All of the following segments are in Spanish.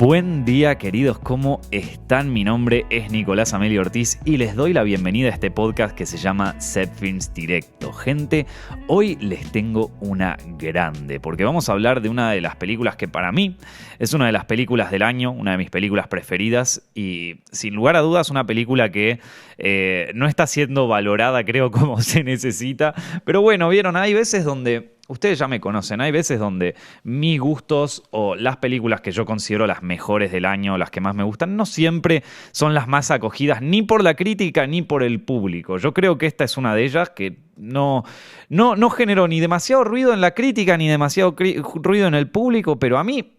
Buen día, queridos, ¿cómo están? Mi nombre es Nicolás Amelio Ortiz y les doy la bienvenida a este podcast que se llama Zepfilms Directo. Gente, hoy les tengo una grande, porque vamos a hablar de una de las películas que para mí es una de las películas del año, una de mis películas preferidas y sin lugar a dudas una película que no está siendo valorada, creo, como se necesita. Pero bueno, vieron, hay veces donde... Ustedes ya me conocen, hay veces donde mis gustos o las películas que yo considero las mejores del año, las que más me gustan, no siempre son las más acogidas ni por la crítica ni por el público. Yo creo que esta es una de ellas que no generó ni demasiado ruido en la crítica ni demasiado ruido en el público, pero a mí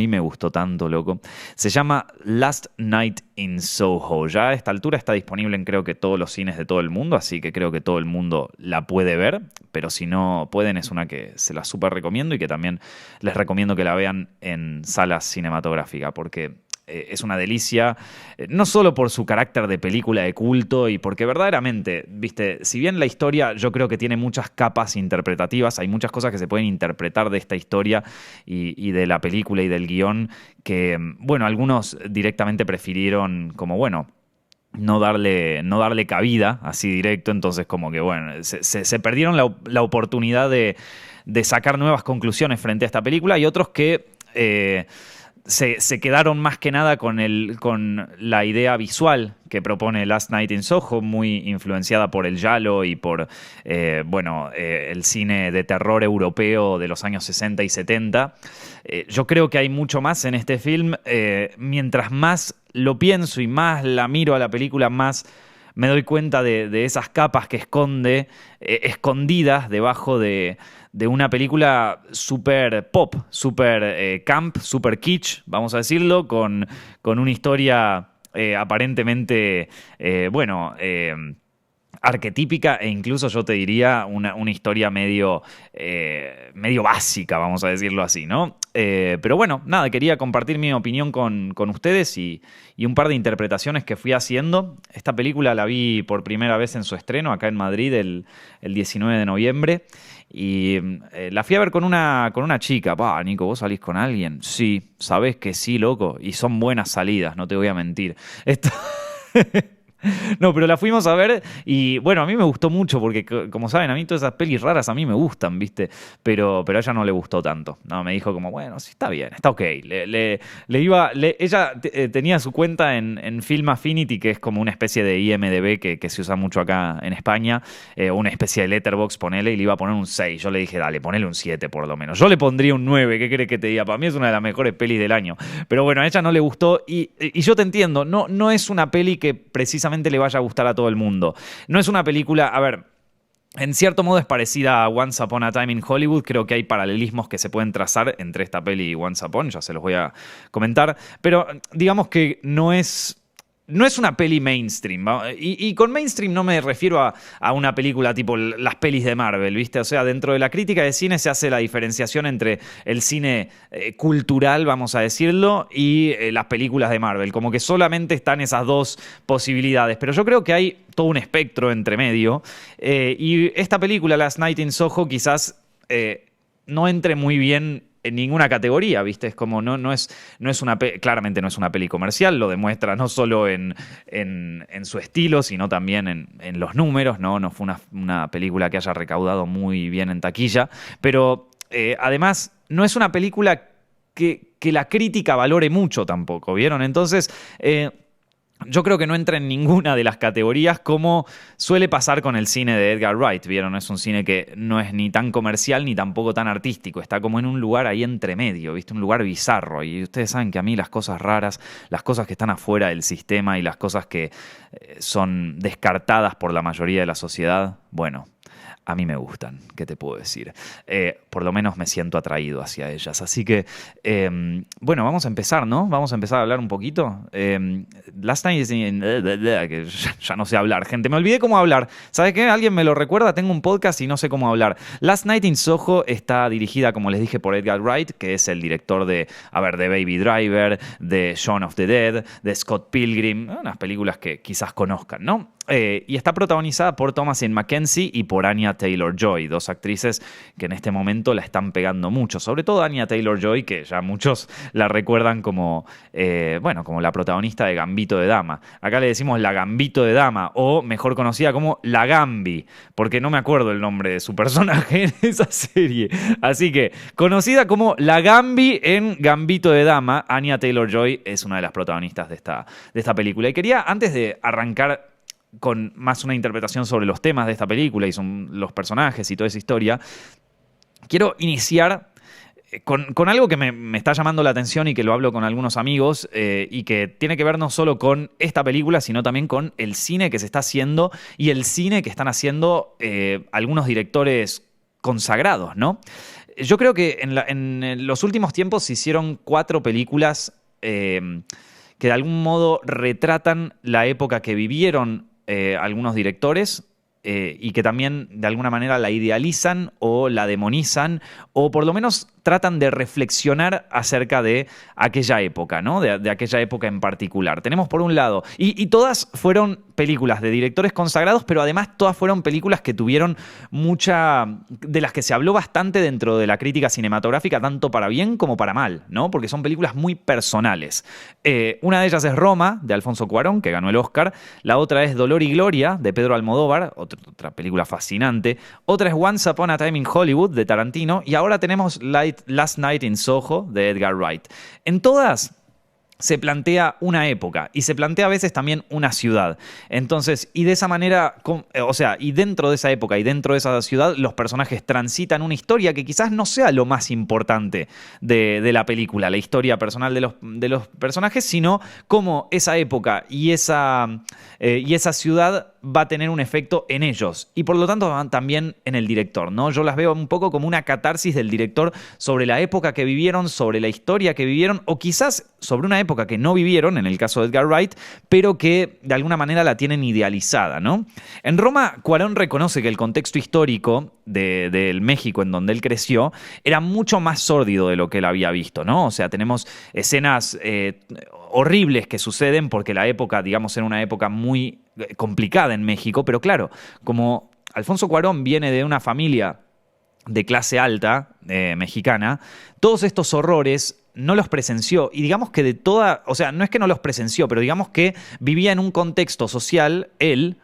me gustó tanto, loco. Se llama Last Night in Soho. Ya a esta altura está disponible en creo que todos los cines de todo el mundo, así que creo que todo el mundo la puede ver, pero si no pueden es una que se la súper recomiendo y que también les recomiendo que la vean en salas cinematográficas, porque es una delicia, no solo por su carácter de película de culto y porque verdaderamente, viste, si bien la historia yo creo que tiene muchas capas interpretativas, hay muchas cosas que se pueden interpretar de esta historia y de la película y del guión que, bueno, algunos directamente prefirieron como, bueno, no darle cabida así directo, entonces como que, bueno, se perdieron la oportunidad de sacar nuevas conclusiones frente a esta película y otros que... Se quedaron más que nada con la idea visual que propone Last Night in Soho, muy influenciada por el giallo y por el cine de terror europeo de los años 60 y 70. Yo creo que hay mucho más en este film. Mientras más lo pienso y más la miro a la película, más me doy cuenta de esas capas que esconde, escondidas debajo de una película super pop, super camp, super kitsch, vamos a decirlo, con una historia aparentemente, arquetípica e incluso yo te diría una historia medio básica, vamos a decirlo así, ¿no? Pero bueno, nada, quería compartir mi opinión con ustedes y un par de interpretaciones que fui haciendo. Esta película la vi por primera vez en su estreno acá en Madrid el 19 de noviembre y la fui a ver con una chica. Nico, ¿vos salís con alguien? Sí, sabés que sí, loco, y son buenas salidas, no te voy a mentir. No, pero la fuimos a ver y bueno, a mí me gustó mucho porque, como saben, a mí todas esas pelis raras a mí me gustan, ¿viste? Pero a ella no le gustó tanto. No, me dijo como, bueno, sí, está bien, está ok. Ella tenía su cuenta en Film Affinity, que es como una especie de IMDb que se usa mucho acá en España, una especie de Letterboxd, ponele, y le iba a poner un 6. Yo le dije, dale, ponele un 7 por lo menos. Yo le pondría un 9, ¿qué querés que te diga? Para mí es una de las mejores pelis del año. Pero bueno, a ella no le gustó y yo te entiendo, no es una peli que precisamente le vaya a gustar a todo el mundo. No es una película, a ver, en cierto modo es parecida a Once Upon a Time in Hollywood. Creo que hay paralelismos que se pueden trazar entre esta peli y Once Upon, ya se los voy a comentar, pero digamos que no es una peli mainstream, y con mainstream no me refiero a una película tipo las pelis de Marvel, ¿viste? O sea, dentro de la crítica de cine se hace la diferenciación entre el cine cultural, vamos a decirlo, y las películas de Marvel. Como que solamente están esas dos posibilidades, pero yo creo que hay todo un espectro entre medio, y esta película, Last Night in Soho, quizás no entre muy bien en ninguna categoría, ¿viste? Es como claramente no es una peli comercial, lo demuestra no solo en su estilo, sino también en los números, ¿no? No fue una película que haya recaudado muy bien en taquilla, pero además no es una película que la crítica valore mucho tampoco, ¿vieron? Entonces... yo creo que no entra en ninguna de las categorías como suele pasar con el cine de Edgar Wright, ¿vieron? Es un cine que no es ni tan comercial ni tampoco tan artístico. Está como en un lugar ahí entre medio, ¿viste? Un lugar bizarro. Y ustedes saben que a mí las cosas raras, las cosas que están afuera del sistema y las cosas que son descartadas por la mayoría de la sociedad, bueno... a mí me gustan, ¿qué te puedo decir? Por lo menos me siento atraído hacia ellas. Así que, bueno, vamos a empezar, ¿no? Vamos a empezar a hablar un poquito. Last Night in... que ya no sé hablar, gente. Me olvidé cómo hablar. ¿Sabes qué? ¿Alguien me lo recuerda? Tengo un podcast y no sé cómo hablar. Last Night in Soho está dirigida, como les dije, por Edgar Wright, que es el director de Baby Driver, de Shaun of the Dead, de Scott Pilgrim, unas películas que quizás conozcan, ¿no? Y está protagonizada por Thomasin McKenzie y por Anya Taylor-Joy, dos actrices que en este momento momento la están pegando mucho, sobre todo Anya Taylor-Joy, que ya muchos la recuerdan como, como la protagonista de Gambito de Dama. Acá le decimos la Gambito de Dama, o mejor conocida como la Gambi, porque no me acuerdo el nombre de su personaje en esa serie. Así que, conocida como la Gambi en Gambito de Dama, Anya Taylor-Joy es una de las protagonistas de esta película. Y quería, antes de arrancar con más una interpretación sobre los temas de esta película y son los personajes y toda esa historia, quiero iniciar con algo que me está llamando la atención y que lo hablo con algunos amigos y que tiene que ver no solo con esta película, sino también con el cine que se está haciendo y el cine que están haciendo algunos directores consagrados, ¿no? Yo creo que en los últimos tiempos se hicieron 4 películas que de algún modo retratan la época que vivieron algunos directores y que también de alguna manera la idealizan o la demonizan o por lo menos tratan de reflexionar acerca de aquella época, ¿no? De aquella época en particular. Tenemos por un lado, y todas fueron películas de directores consagrados, pero además todas fueron películas que tuvieron de las que se habló bastante dentro de la crítica cinematográfica, tanto para bien como para mal, ¿no? Porque son películas muy personales. Una de ellas es Roma, de Alfonso Cuarón, que ganó el Oscar. La otra es Dolor y Gloria, de Pedro Almodóvar, otra película fascinante. Otra es Once Upon a Time in Hollywood, de Tarantino. Y ahora tenemos Last Night in Soho, de Edgar Wright. En todas se plantea una época y se plantea a veces también una ciudad. Entonces, y de esa manera, y dentro de esa época y dentro de esa ciudad, los personajes transitan una historia que quizás no sea lo más importante de la película, la historia personal de los personajes, sino cómo esa época y esa ciudad va a tener un efecto en ellos y por lo tanto también en el director, ¿no? Yo las veo un poco como una catarsis del director sobre la época que vivieron, sobre la historia que vivieron o quizás sobre una época que no vivieron, en el caso de Edgar Wright, pero que de alguna manera la tienen idealizada, ¿no? En Roma, Cuarón reconoce que el contexto histórico del México en donde él creció era mucho más sórdido de lo que él había visto, ¿no? O sea, tenemos escenas horribles que suceden porque la época, digamos, era una época muy complicada en México, pero claro, como Alfonso Cuarón viene de una familia de clase alta mexicana, todos estos horrores no los presenció y digamos que no es que no los presenció, pero digamos que vivía en un contexto social, él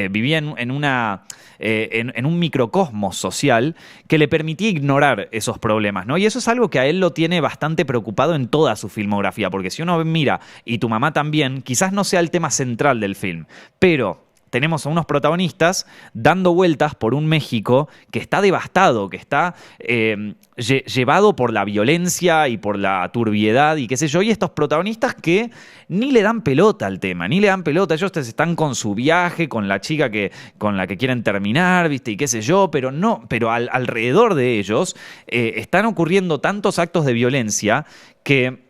vivía en un microcosmos social que le permitía ignorar esos problemas, ¿no? Y eso es algo que a él lo tiene bastante preocupado en toda su filmografía, porque si uno mira, y Tu mamá también, quizás no sea el tema central del film, pero tenemos a unos protagonistas dando vueltas por un México que está devastado, que está llevado por la violencia y por la turbiedad y qué sé yo, y estos protagonistas que ni le dan pelota al tema, ni le dan pelota, ellos están con su viaje, con la chica con la que quieren terminar, ¿viste? Y qué sé yo, pero alrededor de ellos están ocurriendo tantos actos de violencia que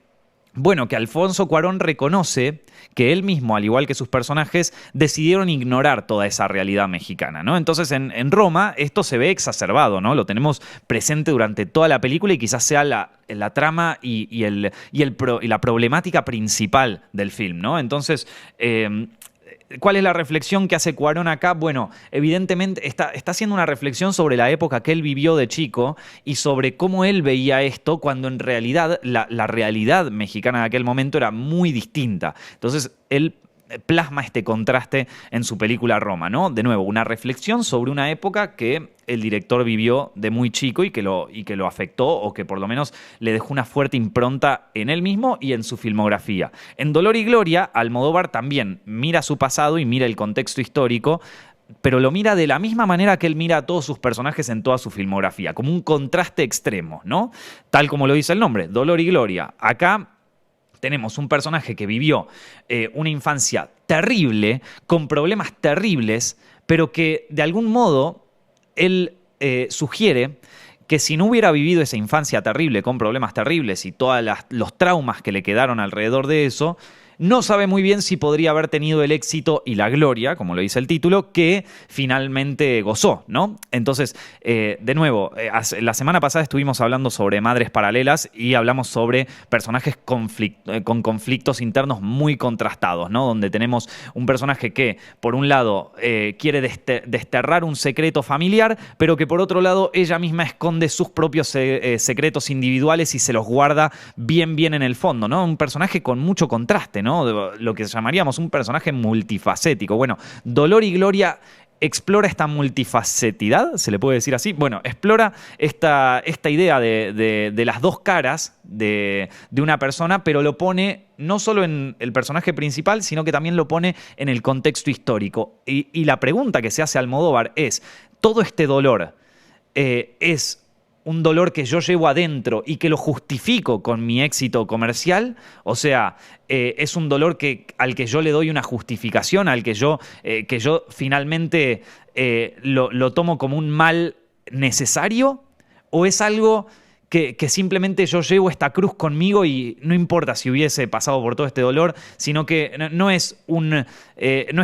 Alfonso Cuarón reconoce que él mismo, al igual que sus personajes, decidieron ignorar toda esa realidad mexicana, ¿no? Entonces, en Roma, esto se ve exacerbado, ¿no? Lo tenemos presente durante toda la película y quizás sea la trama y la problemática principal del film, ¿no? Entonces, ¿cuál es la reflexión que hace Cuarón acá? Bueno, evidentemente está haciendo una reflexión sobre la época que él vivió de chico y sobre cómo él veía esto cuando en realidad la realidad mexicana de aquel momento era muy distinta. Entonces, él plasma este contraste en su película Roma, ¿no? De nuevo, una reflexión sobre una época que el director vivió de muy chico y que lo afectó o que por lo menos le dejó una fuerte impronta en él mismo y en su filmografía. En Dolor y Gloria, Almodóvar también mira su pasado y mira el contexto histórico, pero lo mira de la misma manera que él mira a todos sus personajes en toda su filmografía, como un contraste extremo, ¿no? Tal como lo dice el nombre, Dolor y Gloria. Acá tenemos un personaje que vivió una infancia terrible, con problemas terribles, pero que de algún modo él sugiere que si no hubiera vivido esa infancia terrible, con problemas terribles y todos los traumas que le quedaron alrededor de eso, no sabe muy bien si podría haber tenido el éxito y la gloria, como lo dice el título, que finalmente gozó, ¿no? Entonces, de nuevo, la semana pasada estuvimos hablando sobre Madres Paralelas y hablamos sobre personajes con conflictos internos muy contrastados, ¿no? Donde tenemos un personaje que, por un lado, quiere desterrar un secreto familiar, pero que por otro lado ella misma esconde sus propios secretos individuales y se los guarda bien en el fondo, ¿no? Un personaje con mucho contraste, ¿no? Lo que llamaríamos un personaje multifacético. Bueno, Dolor y Gloria explora esta multifacetidad, ¿se le puede decir así? Bueno, explora esta idea de las dos caras de una persona, pero lo pone no solo en el personaje principal, sino que también lo pone en el contexto histórico. Y la pregunta que se hace a Almodóvar es, ¿todo este dolor es un dolor que yo llevo adentro y que lo justifico con mi éxito comercial? O sea, es un dolor al que yo le doy una justificación, al que yo finalmente lo tomo como un mal necesario, ¿o es algo que simplemente yo llevo esta cruz conmigo y no importa si hubiese pasado por todo este dolor, sino que no es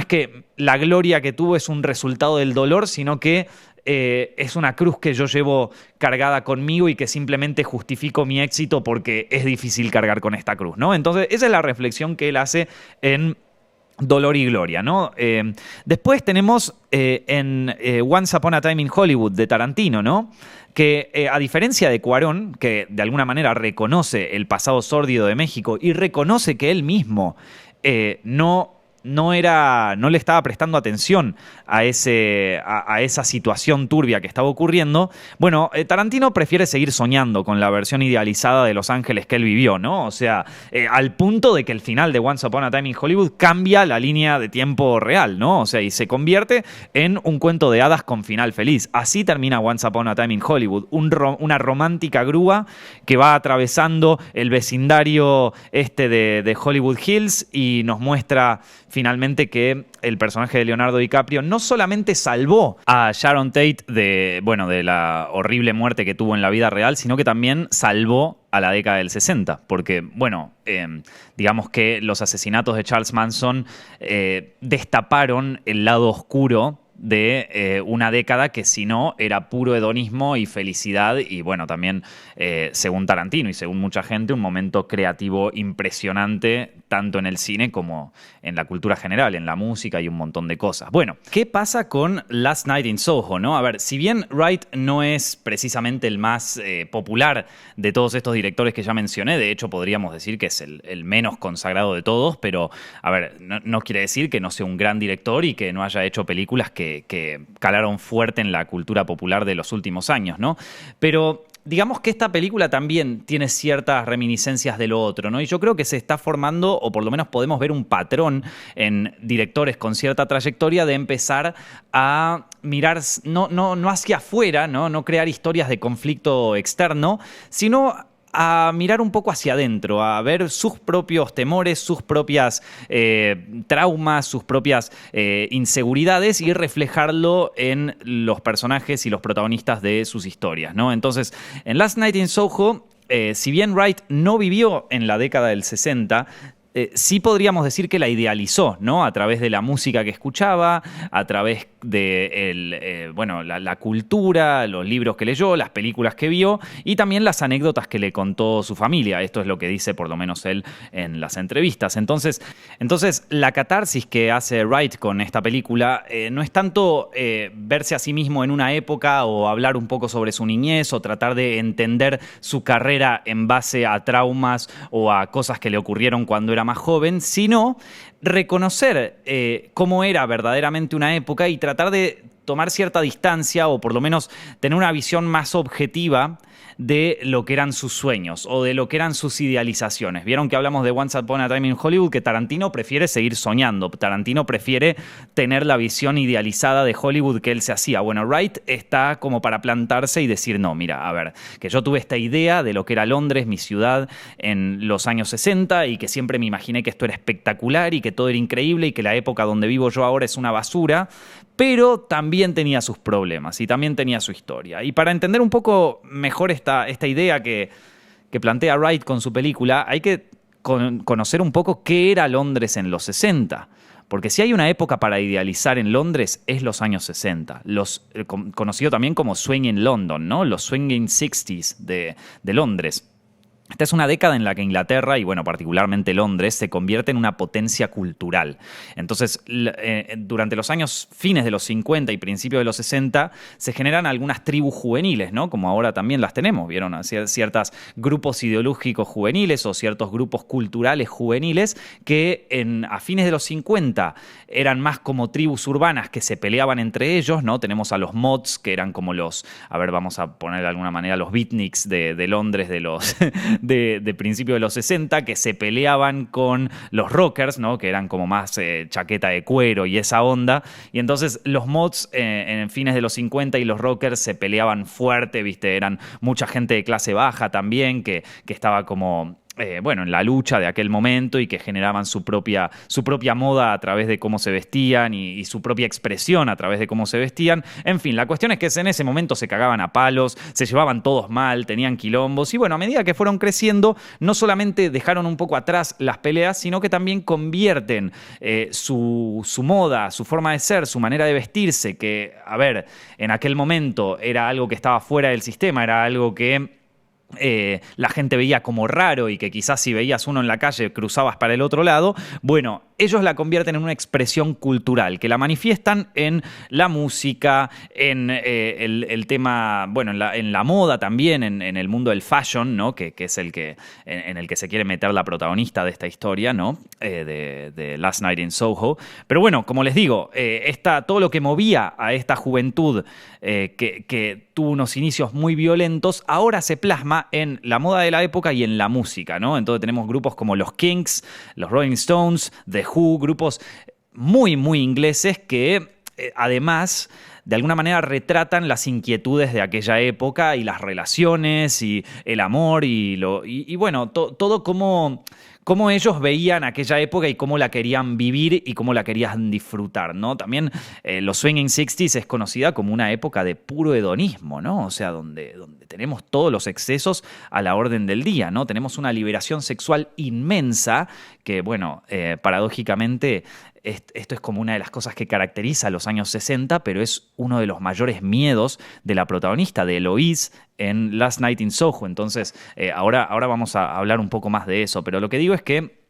que la gloria que tuvo es un resultado del dolor, sino que es una cruz que yo llevo cargada conmigo y que simplemente justifico mi éxito porque es difícil cargar con esta cruz, ¿no? Entonces, esa es la reflexión que él hace en Dolor y Gloria, ¿no? Después tenemos en Once Upon a Time in Hollywood de Tarantino, ¿no? Que a diferencia de Cuarón, que de alguna manera reconoce el pasado sórdido de México y reconoce que él mismo no le estaba prestando atención a esa situación turbia que estaba ocurriendo. Bueno, Tarantino prefiere seguir soñando con la versión idealizada de Los Ángeles que él vivió, ¿no? O sea, al punto de que el final de Once Upon a Time in Hollywood cambia la línea de tiempo real, ¿no? O sea, y se convierte en un cuento de hadas con final feliz. Así termina Once Upon a Time in Hollywood, una romántica grúa que va atravesando el vecindario de Hollywood Hills y nos muestra finalmente que el personaje de Leonardo DiCaprio no solamente salvó a Sharon Tate de la horrible muerte que tuvo en la vida real, sino que también salvó a la década del 60, porque, digamos que los asesinatos de Charles Manson destaparon el lado oscuro de una década que si no era puro hedonismo y felicidad y también según Tarantino y según mucha gente un momento creativo impresionante tanto en el cine como en la cultura general, en la música y un montón de cosas. Bueno, ¿qué pasa con Last Night in Soho, no? A ver, si bien Wright no es precisamente el más popular de todos estos directores que ya mencioné, de hecho podríamos decir que es el menos consagrado de todos, pero a ver, no quiere decir que no sea un gran director y que no haya hecho películas que calaron fuerte en la cultura popular de los últimos años, ¿no? Pero digamos que esta película también tiene ciertas reminiscencias de lo otro, ¿no? Y yo creo que se está formando, o por lo menos podemos ver un patrón en directores con cierta trayectoria de empezar a mirar no hacia afuera, no crear historias de conflicto externo, sino a mirar un poco hacia adentro, a ver sus propios temores, sus propias traumas, sus propias inseguridades y reflejarlo en los personajes y los protagonistas de sus historias, ¿no? Entonces, en Last Night in Soho, si bien Wright no vivió en la década del 60, sí podríamos decir que la idealizó, ¿no? A través de la música que escuchaba, a través de la cultura, los libros que leyó, las películas que vio y también las anécdotas que le contó su familia. Esto es lo que dice por lo menos él en las entrevistas. Entonces la catarsis que hace Wright con esta película no es tanto verse a sí mismo en una época o hablar un poco sobre su niñez o tratar de entender su carrera en base a traumas o a cosas que le ocurrieron cuando era más joven, sino reconocer cómo era verdaderamente una época y tratar de tomar cierta distancia o por lo menos tener una visión más objetiva de lo que eran sus sueños o de lo que eran sus idealizaciones. Vieron que hablamos de Once Upon a Time in Hollywood, que Tarantino prefiere seguir soñando. Tarantino prefiere tener la visión idealizada de Hollywood que él se hacía. Bueno, Wright está como para plantarse y decir, no, mira, a ver, que yo tuve esta idea de lo que era Londres, mi ciudad, en los años 60 y que siempre me imaginé que esto era espectacular y que todo era increíble y que la época donde vivo yo ahora es una basura, pero también tenía sus problemas y también tenía su historia. Y para entender un poco mejor esta idea que plantea Wright con su película, hay que conocer un poco qué era Londres en los 60. Porque si hay una época para idealizar en Londres, es los años 60. Conocido también como Swinging London, ¿no? Los Swinging 60s de Londres. Esta es una década en la que Inglaterra, y bueno, particularmente Londres, se convierte en una potencia cultural. Entonces, durante los años fines de los 50 y principios de los 60, se generan algunas tribus juveniles, ¿no? Como ahora también las tenemos, ¿vieron? Ciertos grupos ideológicos juveniles o ciertos grupos culturales juveniles que a fines de los 50 eran más como tribus urbanas que se peleaban entre ellos, ¿no? Tenemos a los mods, que eran como vamos a poner de alguna manera, los beatniks de Londres de principios de los 60, que se peleaban con los rockers, ¿no? Que eran como más chaqueta de cuero y esa onda. Y entonces los mods en fines de los 50 y los rockers se peleaban fuerte, ¿viste? Eran mucha gente de clase baja también que estaba como en la lucha de aquel momento y que generaban su propia moda a través de cómo se vestían y su propia expresión a través de cómo se vestían. En fin, la cuestión es que en ese momento se cagaban a palos, se llevaban todos mal, tenían quilombos y bueno, a medida que fueron creciendo, no solamente dejaron un poco atrás las peleas, sino que también convierten su moda, su forma de ser, su manera de vestirse, que, a ver, en aquel momento era algo que estaba fuera del sistema, era algo que la gente veía como raro y que quizás si veías uno en la calle cruzabas para el otro lado. Bueno, ellos la convierten en una expresión cultural, que la manifiestan en la música, en el tema, bueno, en la moda también, en el mundo del fashion, ¿no? Que es en el que se quiere meter la protagonista de esta historia, ¿no? De Last Night in Soho. Pero bueno, como les digo, todo lo que movía a esta juventud que tuvo unos inicios muy violentos, ahora se plasma en la moda de la época y en la música, ¿no? Entonces tenemos grupos como los Kinks, los Rolling Stones, The Who, grupos muy, muy ingleses que además de alguna manera retratan las inquietudes de aquella época y las relaciones y el amor y bueno, todo cómo ellos veían aquella época y cómo la querían vivir y cómo la querían disfrutar, ¿no? También los Swinging 60s es conocida como una época de puro hedonismo, ¿no? O sea, donde tenemos todos los excesos a la orden del día, ¿no? Tenemos una liberación sexual inmensa que, bueno, paradójicamente esto es como una de las cosas que caracteriza a los años 60, pero es uno de los mayores miedos de la protagonista, de Eloise, en Last Night in Soho. Entonces, ahora vamos a hablar un poco más de eso, pero lo que digo es que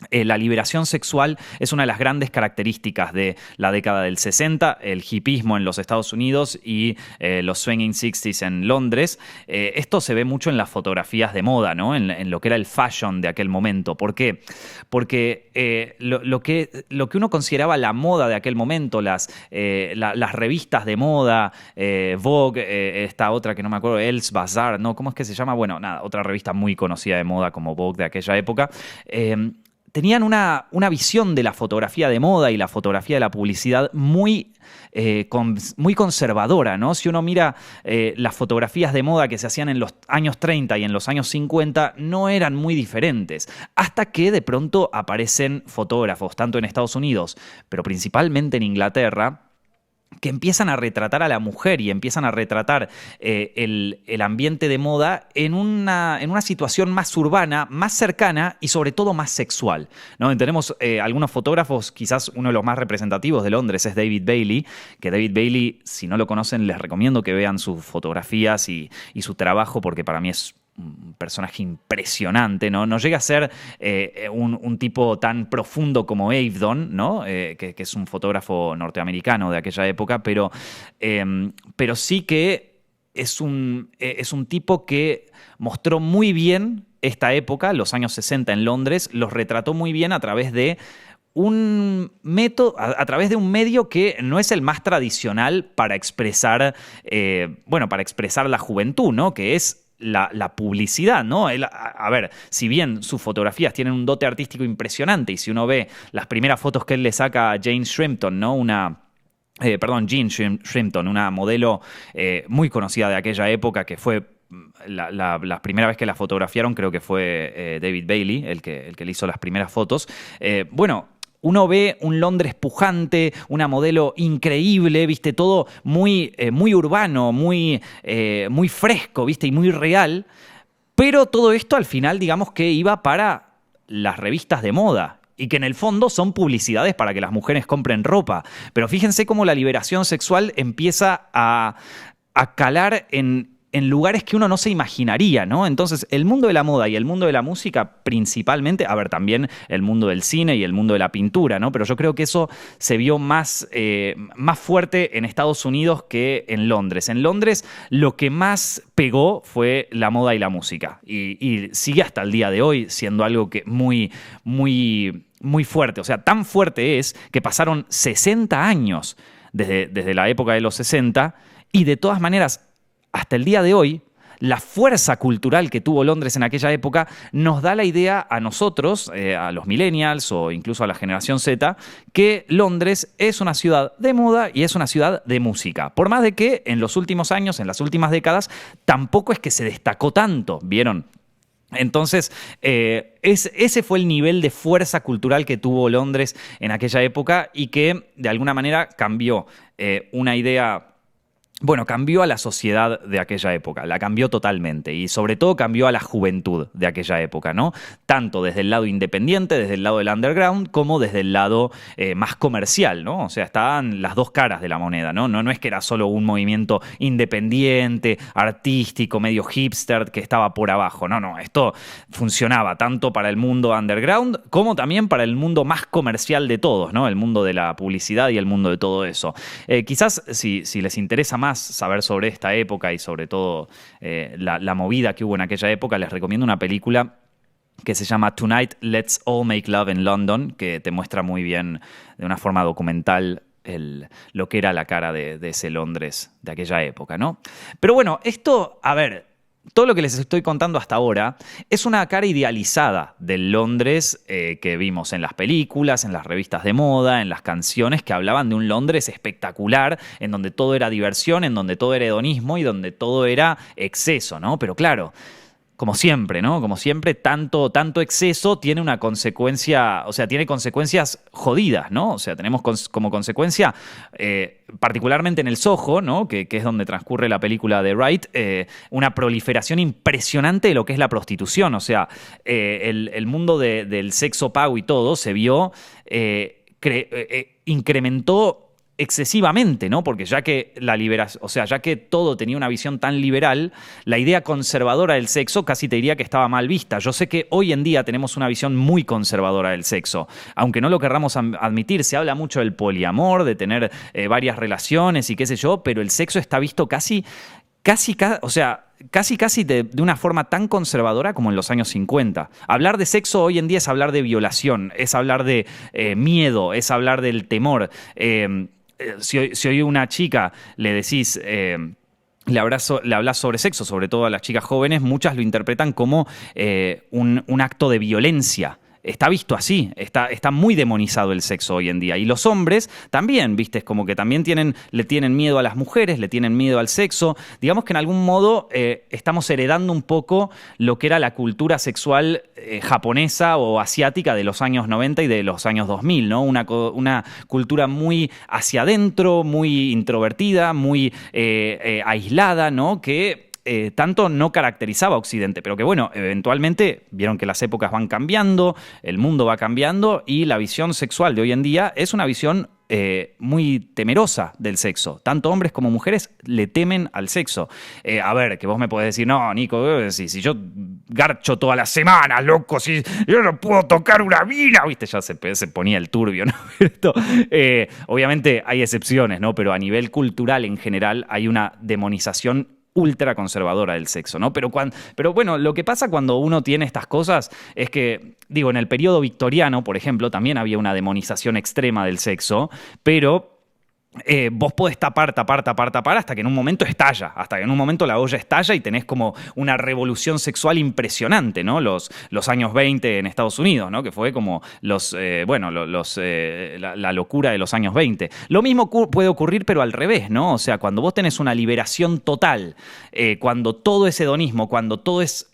la liberación sexual es una de las grandes características de la década del 60, el hippismo en los Estados Unidos y los Swinging 60s en Londres. Esto se ve mucho en las fotografías de moda, ¿no? En lo que era el fashion de aquel momento. ¿Por qué? Porque lo que uno consideraba la moda de aquel momento, las revistas de moda, Vogue, esta otra que no me acuerdo, Els Bazaar, ¿no? ¿Cómo es que se llama? Bueno, nada, otra revista muy conocida de moda como Vogue de aquella época. Tenían una visión de la fotografía de moda y la fotografía de la publicidad muy conservadora, ¿no? Si uno mira las fotografías de moda que se hacían en los años 30 y en los años 50, no eran muy diferentes. Hasta que de pronto aparecen fotógrafos, tanto en Estados Unidos, pero principalmente en Inglaterra, que empiezan a retratar a la mujer y empiezan a retratar el ambiente de moda en una situación más urbana, más cercana y sobre todo más sexual, ¿no? Tenemos algunos fotógrafos, quizás uno de los más representativos de Londres es David Bailey, que David Bailey, si no lo conocen, les recomiendo que vean sus fotografías y su trabajo, porque para mí es un personaje impresionante, ¿no? No llega a ser un tipo tan profundo como Avedon, ¿no? Que es un fotógrafo norteamericano de aquella época, pero sí que es un tipo que mostró muy bien esta época, los años 60 en Londres, los retrató muy bien a través de un método, a través de un medio que no es el más tradicional para expresar, para expresar la juventud, ¿no? Que es la publicidad, ¿no? A ver, si bien sus fotografías tienen un dote artístico impresionante y si uno ve las primeras fotos que él le saca a Jane Shrimpton, ¿no? Jean Shrimpton, una modelo muy conocida de aquella época que fue la primera vez que la fotografiaron, creo que fue David Bailey, el que le hizo las primeras fotos. Uno ve un Londres pujante, una modelo increíble, ¿viste? Todo muy urbano, muy fresco, ¿viste? Y muy real. Pero todo esto al final, digamos que iba para las revistas de moda. Y que en el fondo son publicidades para que las mujeres compren ropa. Pero fíjense cómo la liberación sexual empieza a calar en lugares que uno no se imaginaría, ¿no? Entonces, el mundo de la moda y el mundo de la música principalmente, a ver, también el mundo del cine y el mundo de la pintura, ¿no? Pero yo creo que eso se vio más fuerte en Estados Unidos que en Londres. En Londres lo que más pegó fue la moda y la música. Y sigue hasta el día de hoy siendo algo que muy, muy, muy fuerte. O sea, tan fuerte es que pasaron 60 años desde la época de los 60 y de todas maneras hasta el día de hoy, la fuerza cultural que tuvo Londres en aquella época nos da la idea a nosotros, a los millennials o incluso a la generación Z, que Londres es una ciudad de moda y es una ciudad de música. Por más de que en los últimos años, en las últimas décadas, tampoco es que se destacó tanto, ¿vieron? Entonces, ese fue el nivel de fuerza cultural que tuvo Londres en aquella época y que de alguna manera cambió una idea. Bueno, cambió a la sociedad de aquella época, la cambió totalmente y sobre todo cambió a la juventud de aquella época, ¿no? Tanto desde el lado independiente, desde el lado del underground, como desde el lado más comercial, ¿no? O sea, estaban las dos caras de la moneda, ¿no? No es que era solo un movimiento independiente, artístico, medio hipster que estaba por abajo, no, esto funcionaba tanto para el mundo underground como también para el mundo más comercial de todos, ¿no? El mundo de la publicidad y el mundo de todo eso. Quizás si les interesa más saber sobre esta época y sobre todo la movida que hubo en aquella época, les recomiendo una película que se llama Tonight Let's All Make Love in London, que te muestra muy bien de una forma documental lo que era la cara de ese Londres de aquella época, ¿no? Pero bueno, esto, a ver, todo lo que les estoy contando hasta ahora es una cara idealizada del Londres que vimos en las películas, en las revistas de moda, en las canciones que hablaban de un Londres espectacular, en donde todo era diversión, en donde todo era hedonismo y donde todo era exceso, ¿no? Pero claro, como siempre, ¿no? Como siempre, tanto exceso tiene una consecuencia, o sea, tiene consecuencias jodidas, ¿no? O sea, tenemos como consecuencia, particularmente en el Soho, ¿no? Que es donde transcurre la película de Wright, una proliferación impresionante de lo que es la prostitución. O sea, el mundo del sexo pago y todo se vio, incrementó excesivamente, ¿no? Porque ya que ya que todo tenía una visión tan liberal, la idea conservadora del sexo casi te diría que estaba mal vista. Yo sé que hoy en día tenemos una visión muy conservadora del sexo. Aunque no lo querramos admitir, se habla mucho del poliamor, de tener varias relaciones y qué sé yo, pero el sexo está visto casi de una forma tan conservadora como en los años 50. Hablar de sexo hoy en día es hablar de violación, es hablar de miedo, es hablar del temor. Si hoy a una chica le decís, le hablas sobre sexo, sobre todo a las chicas jóvenes, muchas lo interpretan como un acto de violencia. Está visto así, está muy demonizado el sexo hoy en día. Y los hombres también, ¿viste? Es como que también le tienen miedo a las mujeres, le tienen miedo al sexo. Digamos que en algún modo estamos heredando un poco lo que era la cultura sexual japonesa o asiática de los años 90 y de los años 2000, ¿no? Una cultura muy hacia adentro, muy introvertida, muy aislada, ¿no? Que tanto no caracterizaba a Occidente, pero que bueno, eventualmente vieron que las épocas van cambiando, el mundo va cambiando y la visión sexual de hoy en día es una visión muy temerosa del sexo. Tanto hombres como mujeres le temen al sexo. A ver, que vos me podés decir, no, Nico, si yo garcho todas las semanas, loco, si yo no puedo tocar una mina, viste, ya se ponía el turbio, ¿no? Obviamente hay excepciones, ¿no? Pero a nivel cultural en general hay una demonización ultra conservadora del sexo, ¿no? Pero bueno, lo que pasa cuando uno tiene estas cosas es que, digo, en el periodo victoriano, por ejemplo, también había una demonización extrema del sexo, pero vos podés tapar hasta que en un momento estalla, hasta que en un momento la olla estalla y tenés como una revolución sexual impresionante, ¿no? Los años 20 en Estados Unidos, ¿no? Que fue como la locura de los años 20. Lo mismo puede ocurrir, pero al revés, ¿no? O sea, cuando vos tenés una liberación total, cuando todo es hedonismo, cuando todo es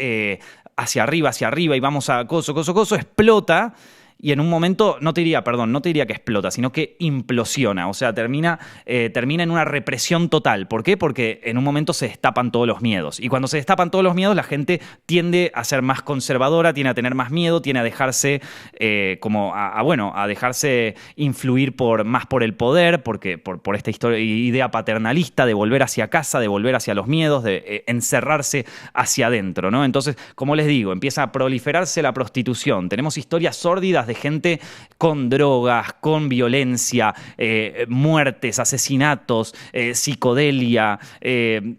hacia arriba y vamos a coso, explota. y en un momento, no te diría que explota, sino que implosiona. O sea, termina en una represión total. ¿Por qué? Porque en un momento se destapan todos los miedos. Y cuando se destapan todos los miedos, la gente tiende a ser más conservadora, tiende a tener más miedo, tiende a dejarse a dejarse influir más por el poder, porque por esta idea paternalista de volver hacia casa, de volver hacia los miedos, de encerrarse hacia adentro, ¿no? Entonces, como les digo, empieza a proliferarse la prostitución. Tenemos historias sórdidas de gente con drogas, con violencia, muertes, asesinatos, psicodelia,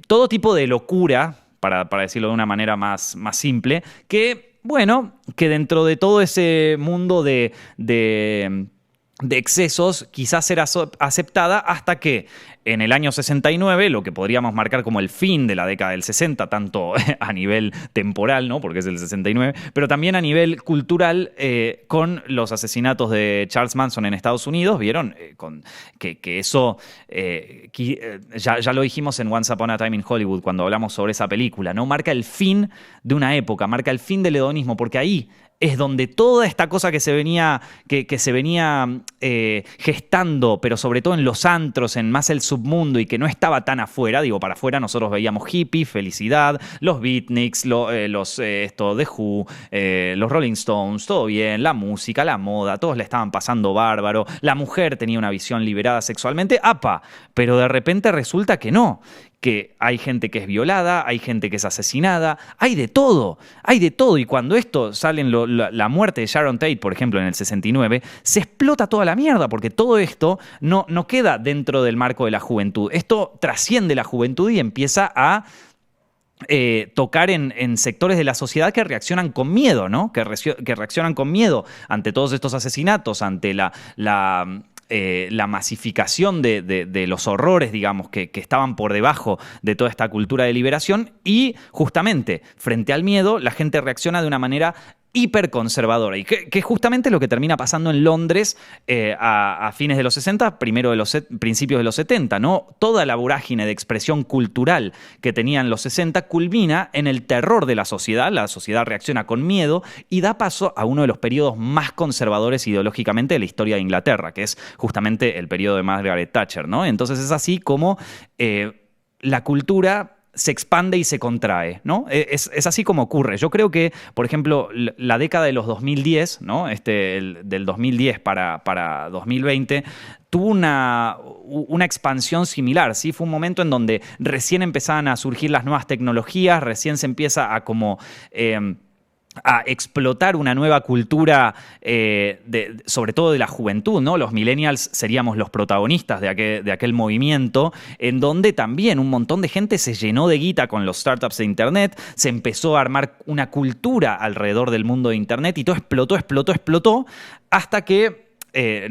todo tipo de locura, para decirlo de una manera más simple, que dentro de todo ese mundo de excesos quizás era aceptada hasta que en el año 69, lo que podríamos marcar como el fin de la década del 60, tanto a nivel temporal, ¿no? Porque es el 69, pero también a nivel cultural, con los asesinatos de Charles Manson en Estados Unidos, vieron que eso, ya lo dijimos en Once Upon a Time in Hollywood cuando hablamos sobre esa película, ¿no? Marca el fin de una época, marca el fin del hedonismo, porque ahí es donde toda esta cosa que se venía gestando, pero sobre todo en los antros, en más el submundo y que no estaba tan afuera, digo, para afuera nosotros veíamos hippie, felicidad, los beatniks, The Who, los Rolling Stones, todo bien, la música, la moda, todos le estaban pasando bárbaro, la mujer tenía una visión liberada sexualmente, pero de repente resulta que no, que hay gente que es violada, hay gente que es asesinada, hay de todo, y cuando esto sale en la muerte de Sharon Tate, por ejemplo, en el 69, se explota toda la mierda, porque todo esto no queda dentro del marco de la juventud, esto trasciende la juventud y empieza a tocar en sectores de la sociedad que reaccionan con miedo, ¿no? Que reaccionan con miedo ante todos estos asesinatos, ante la masificación de los horrores, digamos, que estaban por debajo de toda esta cultura de liberación, y justamente frente al miedo la gente reacciona de una manera hiperconservadora, y que justamente lo que termina pasando en Londres a fines de los 60, principios de los 70, ¿no? Toda la vorágine de expresión cultural que tenían los 60 culmina en el terror de la sociedad reacciona con miedo y da paso a uno de los periodos más conservadores ideológicamente de la historia de Inglaterra, que es justamente el periodo de Margaret Thatcher, ¿no? Entonces es así como la cultura se expande y se contrae, ¿no? Es así como ocurre. Yo creo que, por ejemplo, la década de los 2010, ¿no? Del 2010 para 2020, tuvo una expansión similar, ¿sí? Fue un momento en donde recién empezaban a surgir las nuevas tecnologías, recién se empieza a explotar una nueva cultura, sobre todo de la juventud, ¿no? Los millennials seríamos los protagonistas de aquel movimiento, en donde también un montón de gente se llenó de guita con los startups de Internet, se empezó a armar una cultura alrededor del mundo de Internet y todo explotó, hasta que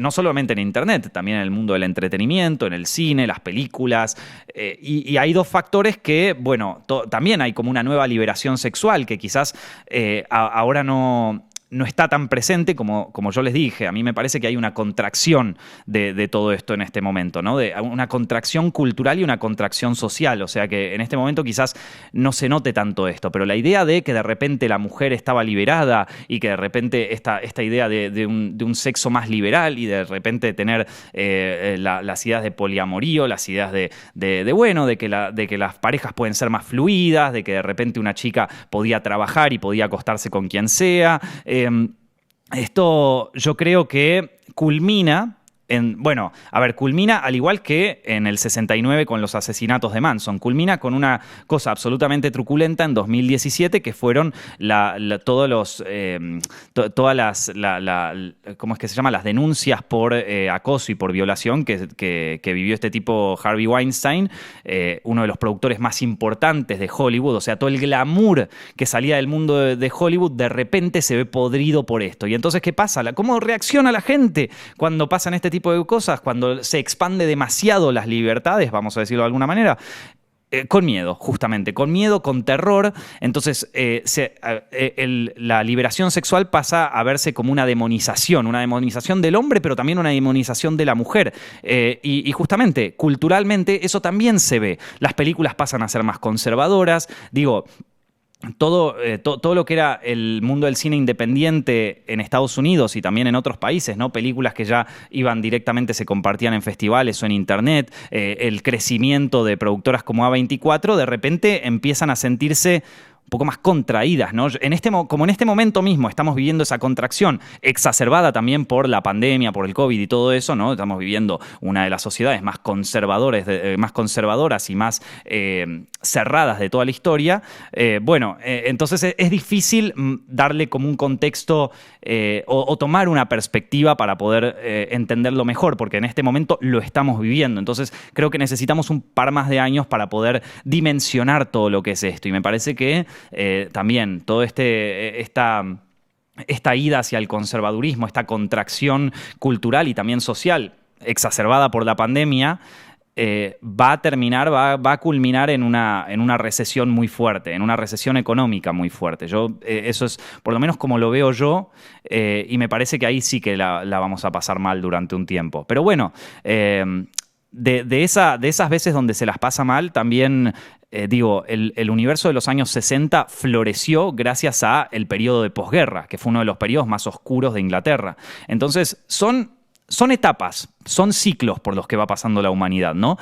no solamente en Internet, también en el mundo del entretenimiento, en el cine, las películas, y hay dos factores que, también hay como una nueva liberación sexual que quizás ahora no está tan presente como yo les dije. A mí me parece que hay una contracción de todo esto en este momento, ¿no? De una contracción cultural y una contracción social. O sea que en este momento quizás no se note tanto esto, pero la idea de que de repente la mujer estaba liberada y que de repente esta idea de un sexo más liberal y de repente tener las ideas de poliamorío, las ideas de que las parejas pueden ser más fluidas, de que de repente una chica podía trabajar y podía acostarse con quien sea. Esto yo creo que culmina culmina al igual que en el 69 con los asesinatos de Manson, culmina con una cosa absolutamente truculenta en 2017 que fueron todas las ¿cómo es que se llama? Las denuncias por acoso y por violación que vivió este tipo Harvey Weinstein, uno de los productores más importantes de Hollywood. O sea, todo el glamour que salía del mundo de Hollywood de repente se ve podrido por esto. Y entonces, ¿qué pasa? ¿Cómo reacciona la gente cuando pasan este tipo de cosas? Cuando se expande demasiado las libertades, vamos a decirlo de alguna manera, con miedo, justamente, con miedo, con terror. Entonces la liberación sexual pasa a verse como una demonización del hombre, pero también una demonización de la mujer. Y justamente, culturalmente, eso también se ve. Las películas pasan a ser más conservadoras. Digo, todo lo que era el mundo del cine independiente en Estados Unidos y también en otros países, ¿no? Películas que ya iban directamente, se compartían en festivales o en internet, el crecimiento de productoras como A24, de repente empiezan a sentirse un poco más contraídas, ¿no? Como en este momento mismo estamos viviendo esa contracción exacerbada también por la pandemia, por el COVID y todo eso, ¿no? Estamos viviendo una de las sociedades más más conservadoras y más cerradas de toda la historia. Entonces es difícil darle como un contexto o tomar una perspectiva para poder entenderlo mejor, porque en este momento lo estamos viviendo. Entonces creo que necesitamos un par más de años para poder dimensionar todo lo que es esto. Y me parece que también todo esta ida hacia el conservadurismo, esta contracción cultural y también social exacerbada por la pandemia, va a culminar en una recesión muy fuerte, en una recesión económica muy fuerte. Eso es por lo menos como lo veo yo, y me parece que ahí sí que la vamos a pasar mal durante un tiempo. Pero bueno, de esas veces donde se las pasa mal, también el universo de los años 60 floreció gracias a el periodo de posguerra, que fue uno de los periodos más oscuros de Inglaterra. Entonces, son etapas, son ciclos por los que va pasando la humanidad, ¿no?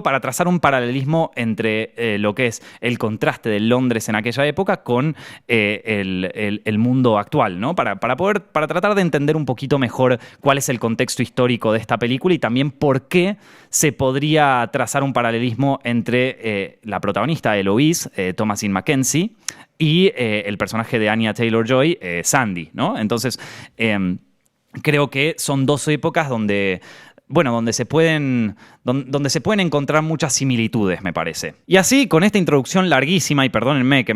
Para trazar un paralelismo entre lo que es el contraste de Londres en aquella época con el mundo actual, ¿no? Para tratar de entender un poquito mejor cuál es el contexto histórico de esta película y también por qué se podría trazar un paralelismo entre la protagonista Eloise, Thomasin McKenzie, y el personaje de Anya Taylor-Joy, Sandy, ¿no? Entonces, creo que son dos épocas donde se pueden encontrar muchas similitudes, me parece. Y así, con esta introducción larguísima, y perdónenme que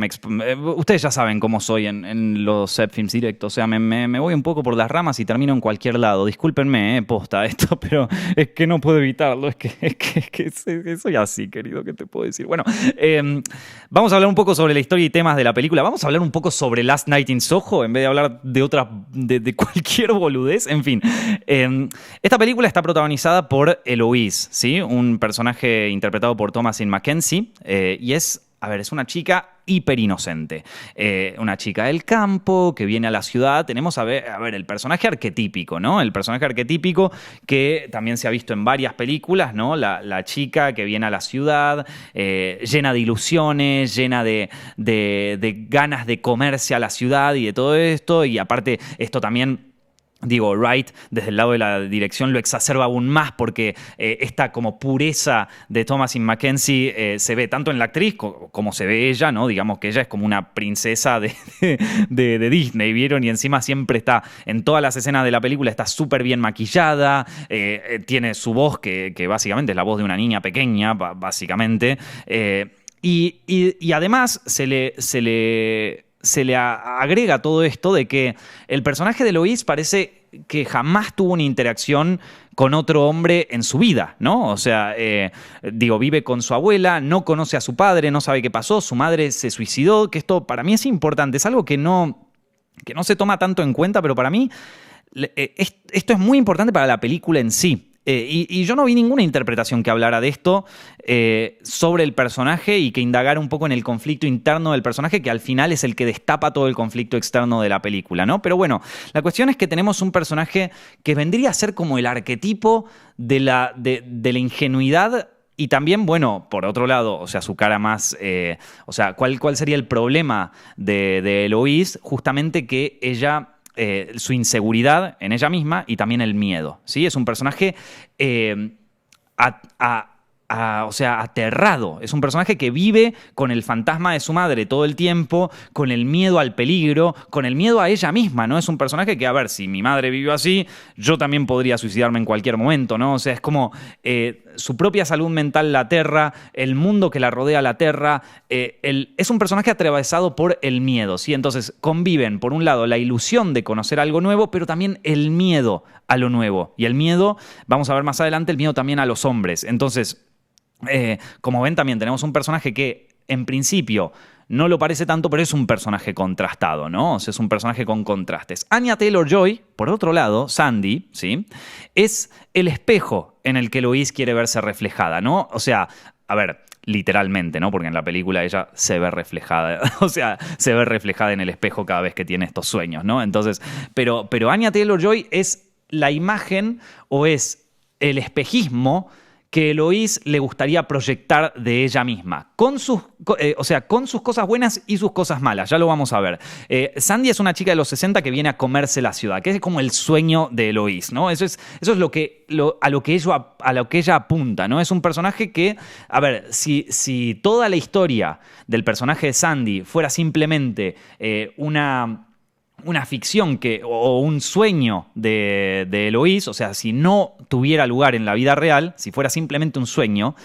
ustedes ya saben cómo soy en los Zepfilms directos, o sea, me voy un poco por las ramas y termino en cualquier lado. Discúlpenme, posta esto, pero es que no puedo evitarlo, es que soy así, querido, ¿qué te puedo decir? Bueno, vamos a hablar un poco sobre la historia y temas de la película. Vamos a hablar un poco sobre Last Night in Soho, en vez de hablar de cualquier boludez. En fin, esta película está protagonizada por Eloise, ¿sí? Un personaje interpretado por Thomasin McKenzie, y es una chica hiper inocente. Una chica del campo que viene a la ciudad. Tenemos el personaje arquetípico, ¿no? El personaje arquetípico que también se ha visto en varias películas, ¿no? La chica que viene a la ciudad, llena de ilusiones, llena de ganas de comerse a la ciudad y de todo esto. Y aparte, esto también, Wright, desde el lado de la dirección, lo exacerba aún más porque esta como pureza de Thomasin McKenzie se ve tanto en la actriz como se ve ella, ¿no? Digamos que ella es como una princesa de Disney, ¿vieron? Y encima siempre está, en todas las escenas de la película, está súper bien maquillada, tiene su voz que básicamente es la voz de una niña pequeña, básicamente. Y además se le agrega todo esto de que el personaje de Eloise parece que jamás tuvo una interacción con otro hombre en su vida, ¿no? O sea, vive con su abuela, no conoce a su padre, no sabe qué pasó, su madre se suicidó, que esto para mí es importante, es algo que no se toma tanto en cuenta, pero para mí esto es muy importante para la película en sí. Y yo no vi ninguna interpretación que hablara de esto sobre el personaje y que indagara un poco en el conflicto interno del personaje, que al final es el que destapa todo el conflicto externo de la película, ¿no? Pero bueno, la cuestión es que tenemos un personaje que vendría a ser como el arquetipo de la ingenuidad. Y también, bueno, por otro lado, o sea, su cara más... ¿cuál sería el problema de Eloise? Justamente que ella... su inseguridad en ella misma y también el miedo, ¿sí? Es un personaje aterrado. Es un personaje que vive con el fantasma de su madre todo el tiempo, con el miedo al peligro, con el miedo a ella misma, ¿no? Es un personaje que, si mi madre vivió así, yo también podría suicidarme en cualquier momento, ¿no? O sea, es como su propia salud mental la aterra, el mundo que la rodea la aterra. Es un personaje atravesado por el miedo, ¿sí? Entonces conviven, por un lado, la ilusión de conocer algo nuevo, pero también el miedo a lo nuevo. Y el miedo, vamos a ver más adelante, el miedo también a los hombres. Entonces, como ven, también tenemos un personaje que en principio no lo parece tanto, pero es un personaje contrastado, ¿no? O sea, es un personaje con contrastes. Anya Taylor-Joy, por otro lado, Sandy, ¿sí? Es el espejo en el que Eloise quiere verse reflejada, ¿no? O sea, literalmente, ¿no? Porque en la película ella se ve reflejada, o sea, se ve reflejada en el espejo cada vez que tiene estos sueños, ¿no? Entonces, pero Anya Taylor-Joy es la imagen o es el espejismo que Eloís le gustaría proyectar de ella misma, con sus cosas buenas y sus cosas malas, ya lo vamos a ver. Sandy es una chica de los 60 que viene a comerse la ciudad, que es como el sueño de Eloís, ¿no? Eso es a lo que ella apunta, ¿no? Es un personaje que, a ver, si toda la historia del personaje de Sandy fuera simplemente una ficción o un sueño de Eloís, o sea, si no tuviera lugar en la vida real, si fuera simplemente un sueño,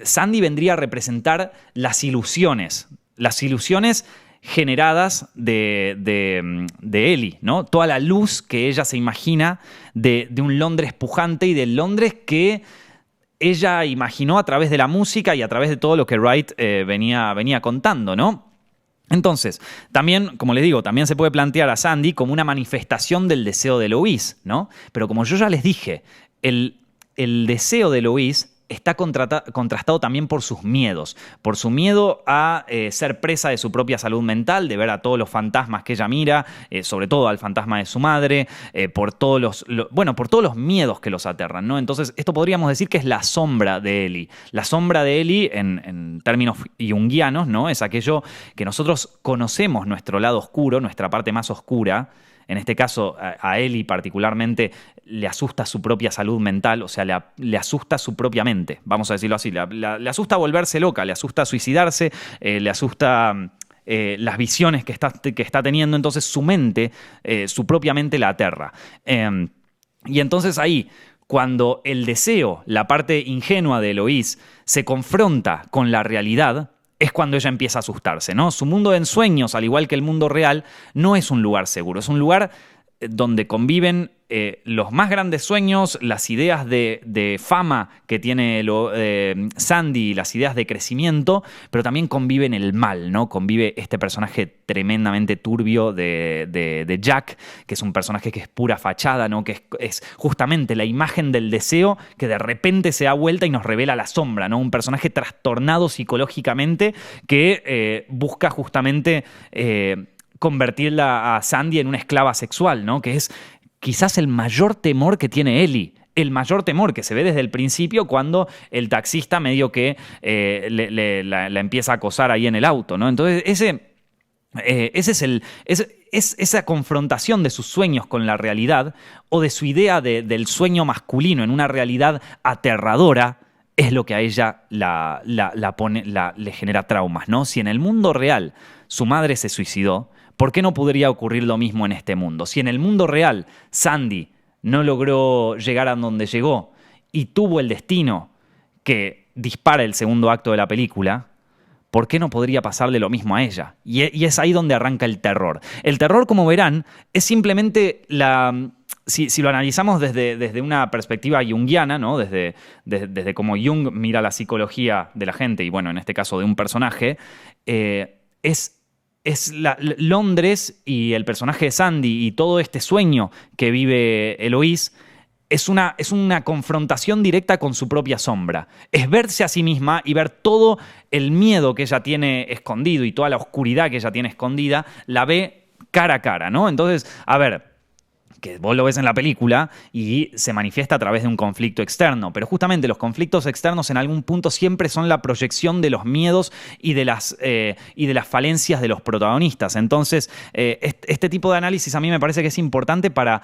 Sandy vendría a representar las ilusiones generadas de Ellie, ¿no? Toda la luz que ella se imagina de un Londres pujante y del Londres que ella imaginó a través de la música y a través de todo lo que Wright venía contando, ¿no? Entonces, también, como les digo, también se puede plantear a Sandy como una manifestación del deseo de Eloís, ¿no? Pero como yo ya les dije, el deseo de Eloís está contrastado también por sus miedos, por su miedo a ser presa de su propia salud mental, de ver a todos los fantasmas que ella mira, sobre todo al fantasma de su madre, por todos los miedos que los aterran, ¿no? Entonces, esto podríamos decir que es la sombra de Ellie. La sombra de Ellie, en términos junguianos, ¿no? Es aquello que nosotros conocemos, nuestro lado oscuro, nuestra parte más oscura. En este caso, a Ellie particularmente le asusta su propia salud mental, o sea, le asusta su propia mente, vamos a decirlo así. Le asusta volverse loca, le asusta suicidarse, le asusta las visiones que está teniendo, entonces su mente, su propia mente la aterra. Y entonces ahí, cuando el deseo, la parte ingenua de Eloís, se confronta con la realidad, es cuando ella empieza a asustarse, ¿no? Su mundo de ensueños, al igual que el mundo real, no es un lugar seguro. Es un lugar donde conviven los más grandes sueños, las ideas de fama que tiene Sandy, las ideas de crecimiento, pero también conviven el mal, ¿no? Convive este personaje tremendamente turbio de Jack, que es un personaje que es pura fachada, ¿no? Que es justamente la imagen del deseo que de repente se da vuelta y nos revela la sombra, ¿no? Un personaje trastornado psicológicamente que busca justamente convertirla a Sandy en una esclava sexual, ¿no? Que es quizás el mayor temor que tiene Ellie. El mayor temor que se ve desde el principio cuando el taxista medio que la empieza a acosar ahí en el auto, ¿no? Entonces es esa confrontación de sus sueños con la realidad o de su idea del sueño masculino en una realidad aterradora es lo que a ella le genera traumas, ¿no? Si en el mundo real su madre se suicidó, ¿por qué no podría ocurrir lo mismo en este mundo? Si en el mundo real Sandy no logró llegar a donde llegó y tuvo el destino que dispara el segundo acto de la película, ¿por qué no podría pasarle lo mismo a ella? Y es ahí donde arranca el terror. El terror, como verán, es simplemente si lo analizamos desde una perspectiva junguiana, ¿no? Desde cómo Jung mira la psicología de la gente, y bueno, en este caso de un personaje, Londres y el personaje de Sandy y todo este sueño que vive Eloís es una confrontación directa con su propia sombra. Es verse a sí misma y ver todo el miedo que ella tiene escondido y toda la oscuridad que ella tiene escondida, la ve cara a cara, ¿no? Entonces, a ver, que vos lo ves en la película y se manifiesta a través de un conflicto externo, pero justamente los conflictos externos en algún punto siempre son la proyección de los miedos y de las falencias de los protagonistas. Entonces, este tipo de análisis a mí me parece que es importante para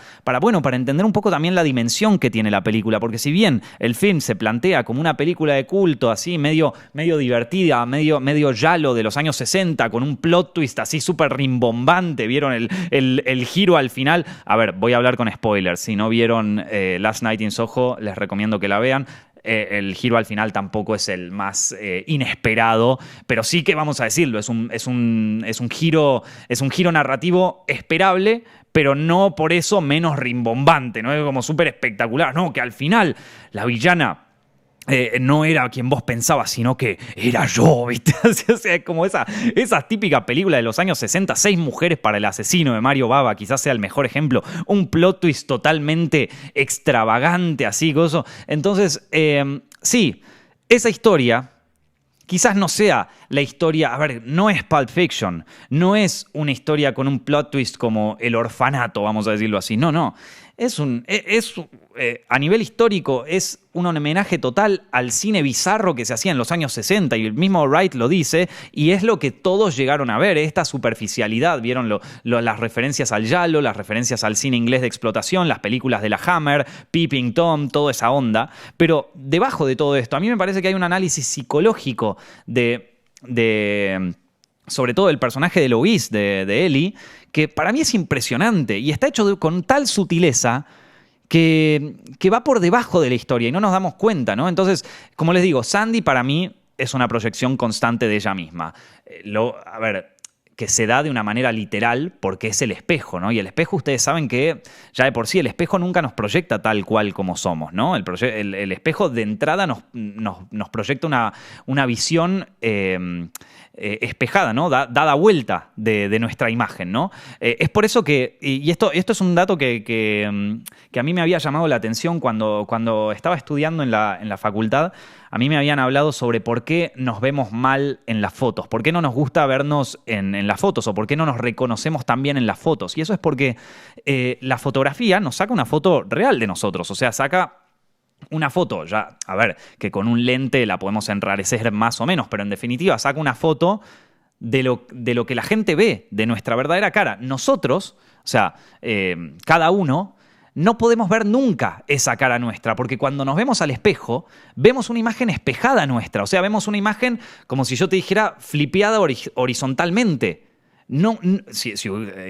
entender un poco también la dimensión que tiene la película, porque si bien el film se plantea como una película de culto, así medio divertida, medio yalo de los años 60, con un plot twist así súper rimbombante, ¿vieron el giro al final? A ver, voy a hablar con spoilers. Si no vieron Last Night in Soho, les recomiendo que la vean. El giro al final tampoco es el más inesperado, pero sí que vamos a decirlo, es un giro narrativo esperable, pero no por eso menos rimbombante, no es como súper espectacular, no, que al final la villana no era quien vos pensabas, sino que era yo, ¿viste? O sea, es como esa típica película de los años 60, 6 mujeres para el asesino de Mario Bava, quizás sea el mejor ejemplo, un plot twist totalmente extravagante, así, gozo. Entonces, sí, esa historia quizás no sea la historia, a ver, no es Pulp Fiction, no es una historia con un plot twist como El Orfanato, vamos a decirlo así, no. A nivel histórico es un homenaje total al cine bizarro que se hacía en los años 60 y el mismo Wright lo dice y es lo que todos llegaron a ver, esta superficialidad, vieron las referencias al giallo, las referencias al cine inglés de explotación, las películas de la Hammer, Peeping Tom, toda esa onda, pero debajo de todo esto a mí me parece que hay un análisis psicológico de sobre todo el personaje de Louise, de Ellie, que para mí es impresionante y está hecho con tal sutileza que va por debajo de la historia y no nos damos cuenta, ¿no? Entonces, como les digo, Sandy para mí es una proyección constante de ella misma. A ver, que se da de una manera literal porque es el espejo, ¿no? Y el espejo, ustedes saben que ya de por sí el espejo nunca nos proyecta tal cual como somos, ¿no? El espejo de entrada nos proyecta una visión espejada, ¿no? Dada vuelta de nuestra imagen, ¿no? Es por eso que, y esto es un dato que a mí me había llamado la atención cuando estaba estudiando en la facultad. A mí me habían hablado sobre por qué nos vemos mal en las fotos, por qué no nos gusta vernos en las fotos o por qué no nos reconocemos tan bien en las fotos. Y eso es porque la fotografía nos saca una foto real de nosotros, o sea, saca una foto, ya, a ver, que con un lente la podemos enrarecer más o menos, pero en definitiva saca una foto de lo que la gente ve, de nuestra verdadera cara. Nosotros, o sea, cada uno, no podemos ver nunca esa cara nuestra, porque cuando nos vemos al espejo, vemos una imagen espejada nuestra, o sea, vemos una imagen como si yo te dijera flipeada horizontalmente.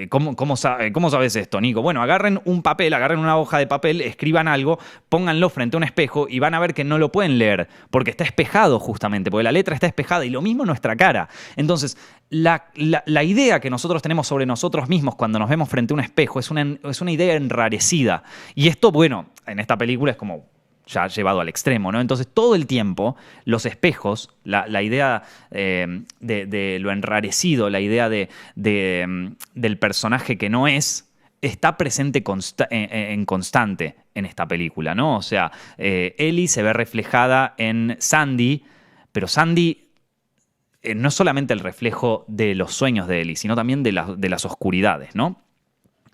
¿Cómo sabes esto, Nico? Bueno, agarren un papel, agarren una hoja de papel, escriban algo, pónganlo frente a un espejo y van a ver que no lo pueden leer, porque está espejado justamente, porque la letra está espejada y lo mismo en nuestra cara. Entonces, la idea que nosotros tenemos sobre nosotros mismos cuando nos vemos frente a un espejo es una idea enrarecida. Y esto, bueno, en esta película es como ya llevado al extremo, ¿no? Entonces, todo el tiempo, los espejos, la idea de lo enrarecido, la idea del personaje que no es, está presente en constante en esta película, ¿no? O sea, Ellie se ve reflejada en Sandy, pero Sandy no es solamente el reflejo de los sueños de Ellie, sino también de las oscuridades, ¿no?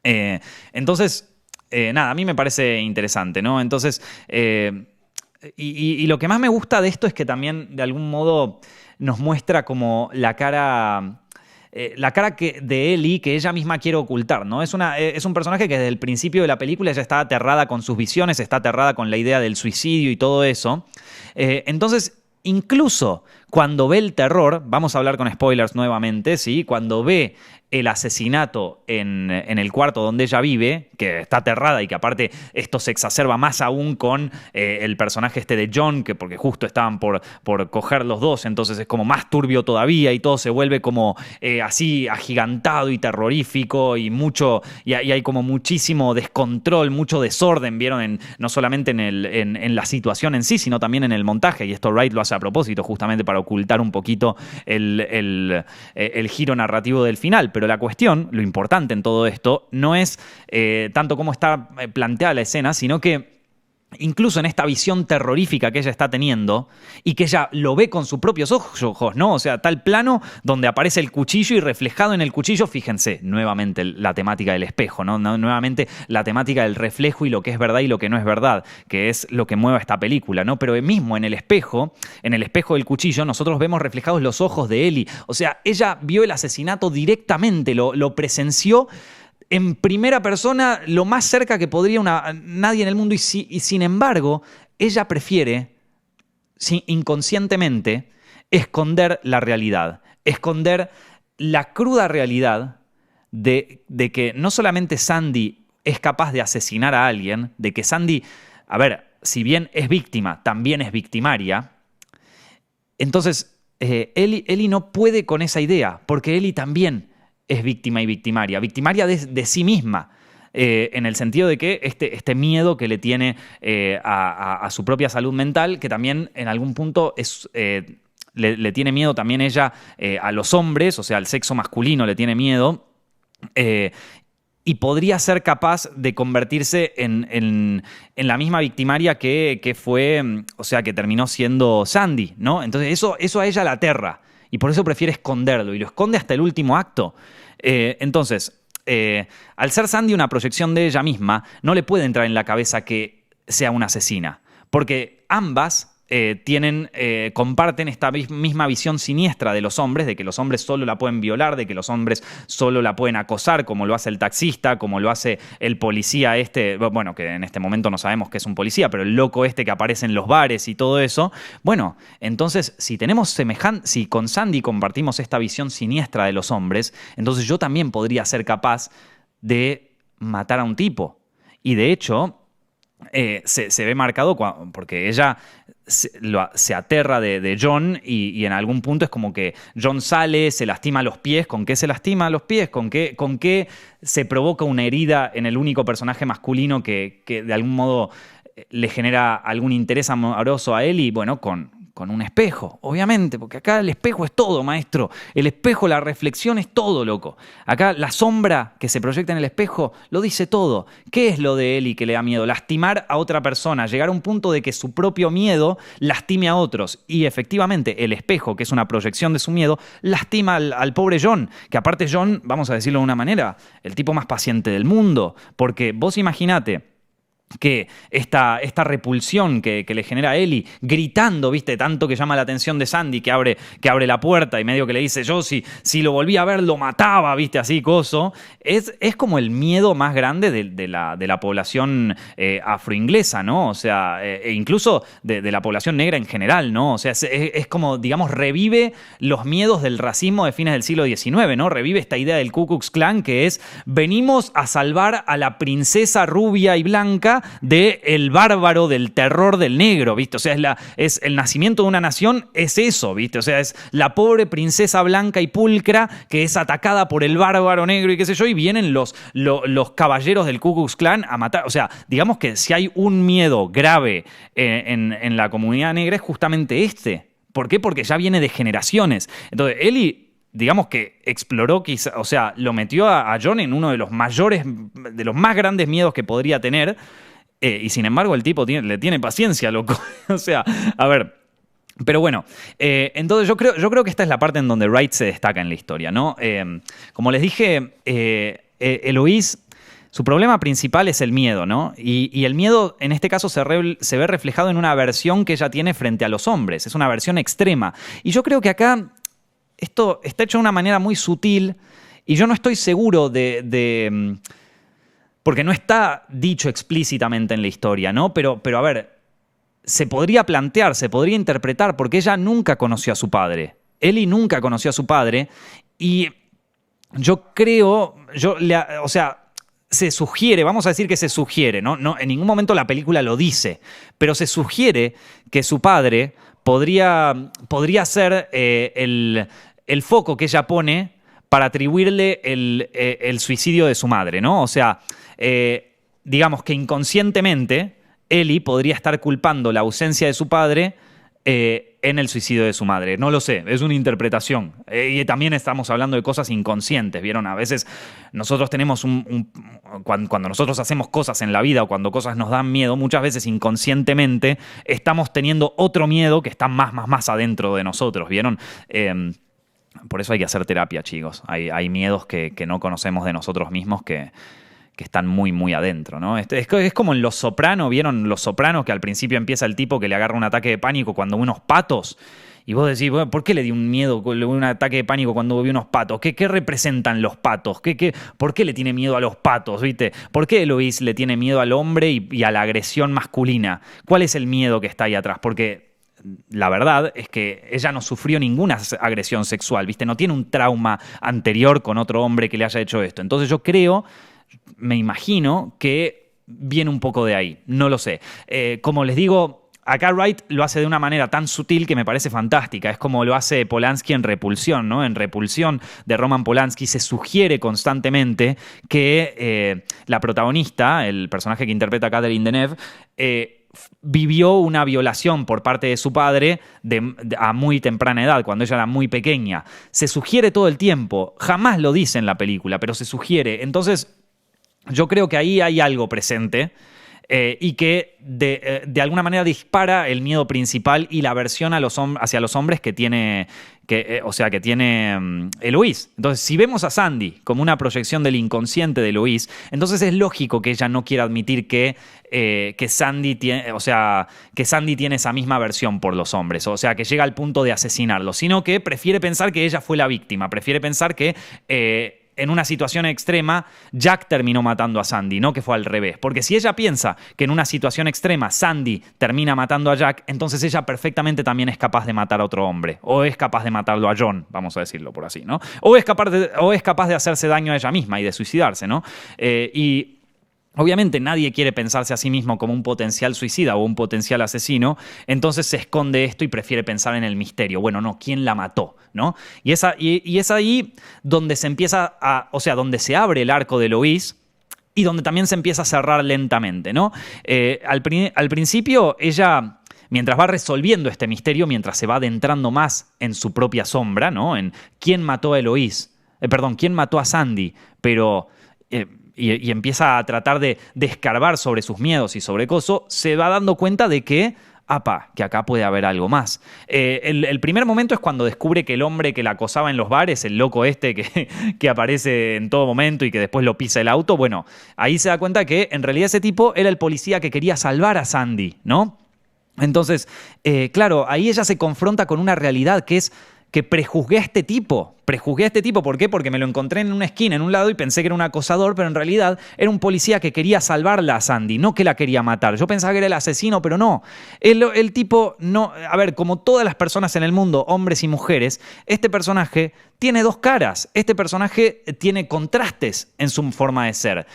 Entonces, nada, a mí me parece interesante, ¿no? Entonces, y lo que más me gusta de esto es que también, de algún modo, nos muestra como la cara de Ellie que ella misma quiere ocultar, ¿no? Es un personaje que desde el principio de la película ya está aterrada con sus visiones, está aterrada con la idea del suicidio y todo eso. Entonces, incluso cuando ve el terror, vamos a hablar con spoilers nuevamente, ¿sí? Cuando ve el asesinato en el cuarto donde ella vive, que está aterrada y que aparte esto se exacerba más aún con el personaje este de John, porque justo estaban por coger los dos, entonces es como más turbio todavía y todo se vuelve como así agigantado y terrorífico y hay como muchísimo descontrol, mucho desorden, vieron, no solamente en la situación en sí, sino también en el montaje, y esto Wright lo hace a propósito justamente para ocultar un poquito el giro narrativo del final. Pero la cuestión, lo importante en todo esto, no es tanto cómo está planteada la escena, sino que incluso en esta visión terrorífica que ella está teniendo y que ella lo ve con sus propios ojos, ¿no? O sea, tal plano donde aparece el cuchillo y reflejado en el cuchillo, fíjense, nuevamente la temática del espejo, ¿no? Nuevamente la temática del reflejo y lo que es verdad y lo que no es verdad, que es lo que mueve esta película, ¿no? Pero mismo en el espejo del cuchillo, nosotros vemos reflejados los ojos de Ellie. O sea, ella vio el asesinato directamente, lo presenció en primera persona, lo más cerca que podría nadie en el mundo, y sin embargo, ella prefiere, inconscientemente, esconder la realidad, esconder la cruda realidad de que no solamente Sandy es capaz de asesinar a alguien, de que Sandy, a ver, si bien es víctima, también es victimaria. Entonces, Ellie no puede con esa idea, porque Ellie también es víctima y victimaria de sí misma, en el sentido de que este miedo que le tiene a su propia salud mental, que también en algún punto le tiene miedo también ella a los hombres, o sea, al sexo masculino le tiene miedo. y podría ser capaz de convertirse en la misma victimaria que fue, o sea, que terminó siendo Sandy, ¿no? Entonces eso a ella la aterra y por eso prefiere esconderlo y lo esconde hasta el último acto. Entonces, al ser Sandy una proyección de ella misma, no le puede entrar en la cabeza que sea una asesina, porque ambas comparten esta misma visión siniestra de los hombres, de que los hombres solo la pueden violar, de que los hombres solo la pueden acosar, como lo hace el taxista, como lo hace el policía bueno, que en este momento no sabemos que es un policía, pero el loco que aparece en los bares y todo eso. Bueno, entonces, si con Sandy compartimos esta visión siniestra de los hombres, entonces yo también podría ser capaz de matar a un tipo. Y de hecho, se ve marcado porque ella se aterra de John y en algún punto es como que John sale, se lastima los pies. ¿Con qué se lastima los pies? ¿Con qué se provoca una herida en el único personaje masculino que de algún modo le genera algún interés amoroso a él? Y bueno, con un espejo, obviamente, porque acá el espejo es todo, maestro. El espejo, la reflexión es todo, loco. Acá la sombra que se proyecta en el espejo lo dice todo. ¿Qué es lo de Ellie que le da miedo? Lastimar a otra persona, llegar a un punto de que su propio miedo lastime a otros. Y efectivamente, el espejo, que es una proyección de su miedo, lastima al pobre John, que aparte John, vamos a decirlo de una manera, el tipo más paciente del mundo. Porque vos imaginate que esta repulsión que le genera a Ellie, gritando, ¿viste? Tanto que llama la atención de Sandy, que abre la puerta y medio que le dice, yo si lo volví a ver lo mataba, ¿viste? Así, coso. Es como el miedo más grande de la población afroinglesa, ¿no? O sea, e incluso de la población negra en general, ¿no? O sea, es como, digamos, revive los miedos del racismo de fines del siglo XIX, ¿no? Revive esta idea del Ku Klux Klan, que es, venimos a salvar a la princesa rubia y blanca del bárbaro, del terror del negro, ¿viste? O sea, es el nacimiento de una nación, es eso, ¿viste? O sea, es la pobre princesa blanca y pulcra que es atacada por el bárbaro negro y qué sé yo, y vienen los caballeros del Ku Klux Klan a matar. O sea, digamos que si hay un miedo grave en la comunidad negra es justamente este. ¿Por qué? Porque ya viene de generaciones. Entonces, Ellie, digamos que exploró, quizá, o sea, lo metió a John en uno de los más grandes miedos que podría tener. Y sin embargo el tipo le tiene paciencia, loco. O sea, a ver. Pero bueno, entonces yo creo que esta es la parte en donde Wright se destaca en la historia, ¿no? Como les dije, Eloise, su problema principal es el miedo, ¿no? Y el miedo en este caso se ve reflejado en una aversión que ella tiene frente a los hombres. Es una aversión extrema. Y yo creo que acá esto está hecho de una manera muy sutil y yo no estoy seguro porque no está dicho explícitamente en la historia, ¿no? Pero a ver, se podría plantear, se podría interpretar, porque ella nunca conoció a su padre. Ellie nunca conoció a su padre y yo creo, o sea, se sugiere, vamos a decir que se sugiere, ¿no? En ningún momento la película lo dice, pero se sugiere que su padre podría ser el foco que ella pone para atribuirle el suicidio de su madre, ¿no? O sea, digamos que inconscientemente Ellie podría estar culpando la ausencia de su padre en el suicidio de su madre. No lo sé, es una interpretación. Y también estamos hablando de cosas inconscientes, ¿vieron? A veces nosotros tenemos cuando nosotros hacemos cosas en la vida o cuando cosas nos dan miedo, muchas veces inconscientemente estamos teniendo otro miedo que está más adentro de nosotros, ¿vieron? Por eso hay que hacer terapia, chicos. Hay miedos que no conocemos de nosotros mismos que están muy adentro, ¿no? Es como en Los Soprano, ¿vieron Los Soprano? Que al principio empieza el tipo que le agarra un ataque de pánico cuando ve unos patos. Y vos decís, bueno, ¿por qué le dio un ataque de pánico cuando vio unos patos? ¿Qué representan los patos? ¿Por qué le tiene miedo a los patos, viste? ¿Por qué Eloise le tiene miedo al hombre y a la agresión masculina? ¿Cuál es el miedo que está ahí atrás? Porque la verdad es que ella no sufrió ninguna agresión sexual, ¿viste? No tiene un trauma anterior con otro hombre que le haya hecho esto. Entonces yo me imagino que viene un poco de ahí. No lo sé. Como les digo, acá Wright lo hace de una manera tan sutil que me parece fantástica. Es como lo hace Polanski en Repulsión, ¿no? En Repulsión de Roman Polanski se sugiere constantemente que la protagonista, el personaje que interpreta Catherine Deneuve, vivió una violación por parte de su padre a muy temprana edad, cuando ella era muy pequeña. Se sugiere todo el tiempo. Jamás lo dice en la película, pero se sugiere. Entonces, yo creo que ahí hay algo presente. Y que de alguna manera dispara el miedo principal y la aversión hacia los hombres que tiene, o sea, que tiene Eloís. Entonces, si vemos a Sandy como una proyección del inconsciente de Eloís, entonces es lógico que ella no quiera admitir que Sandy tiene, o sea, que Sandy tiene esa misma aversión por los hombres, o sea, que llega al punto de asesinarlos, sino que prefiere pensar que ella fue la víctima, prefiere pensar que en una situación extrema, Jack terminó matando a Sandy, no que fue al revés. Porque si ella piensa que en una situación extrema Sandy termina matando a Jack, entonces ella perfectamente también es capaz de matar a otro hombre. O es capaz de matarlo a John, vamos a decirlo por así, ¿no? O es capaz de hacerse daño a ella misma y de suicidarse, ¿no? Y obviamente nadie quiere pensarse a sí mismo como un potencial suicida o un potencial asesino, entonces se esconde esto y prefiere pensar en el misterio. Bueno, no, ¿quién la mató? ¿No? Y es ahí donde se empieza o sea, donde se abre el arco de Eloís y donde también se empieza a cerrar lentamente, ¿no? Al principio ella, mientras va resolviendo este misterio, mientras se va adentrando más en su propia sombra, ¿no? En quién mató a Eloís, quién mató a Sandy, pero y empieza a tratar de escarbar sobre sus miedos y sobre coso, se va dando cuenta de que acá puede haber algo más. El primer momento es cuando descubre que el hombre que la acosaba en los bares, el loco este que aparece en todo momento y que después lo pisa el auto, bueno, ahí se da cuenta que en realidad ese tipo era el policía que quería salvar a Sandy, ¿no? Entonces, claro, ahí ella se confronta con una realidad que es que prejuzgué a este tipo. ¿Por qué? Porque me lo encontré en una esquina, en un lado, y pensé que era un acosador, pero en realidad era un policía que quería salvarla a Sandy, no que la quería matar. Yo pensaba que era el asesino, pero no. El tipo no... A ver, como todas las personas en el mundo, hombres y mujeres, este personaje tiene dos caras. Este personaje tiene contrastes en su forma de ser.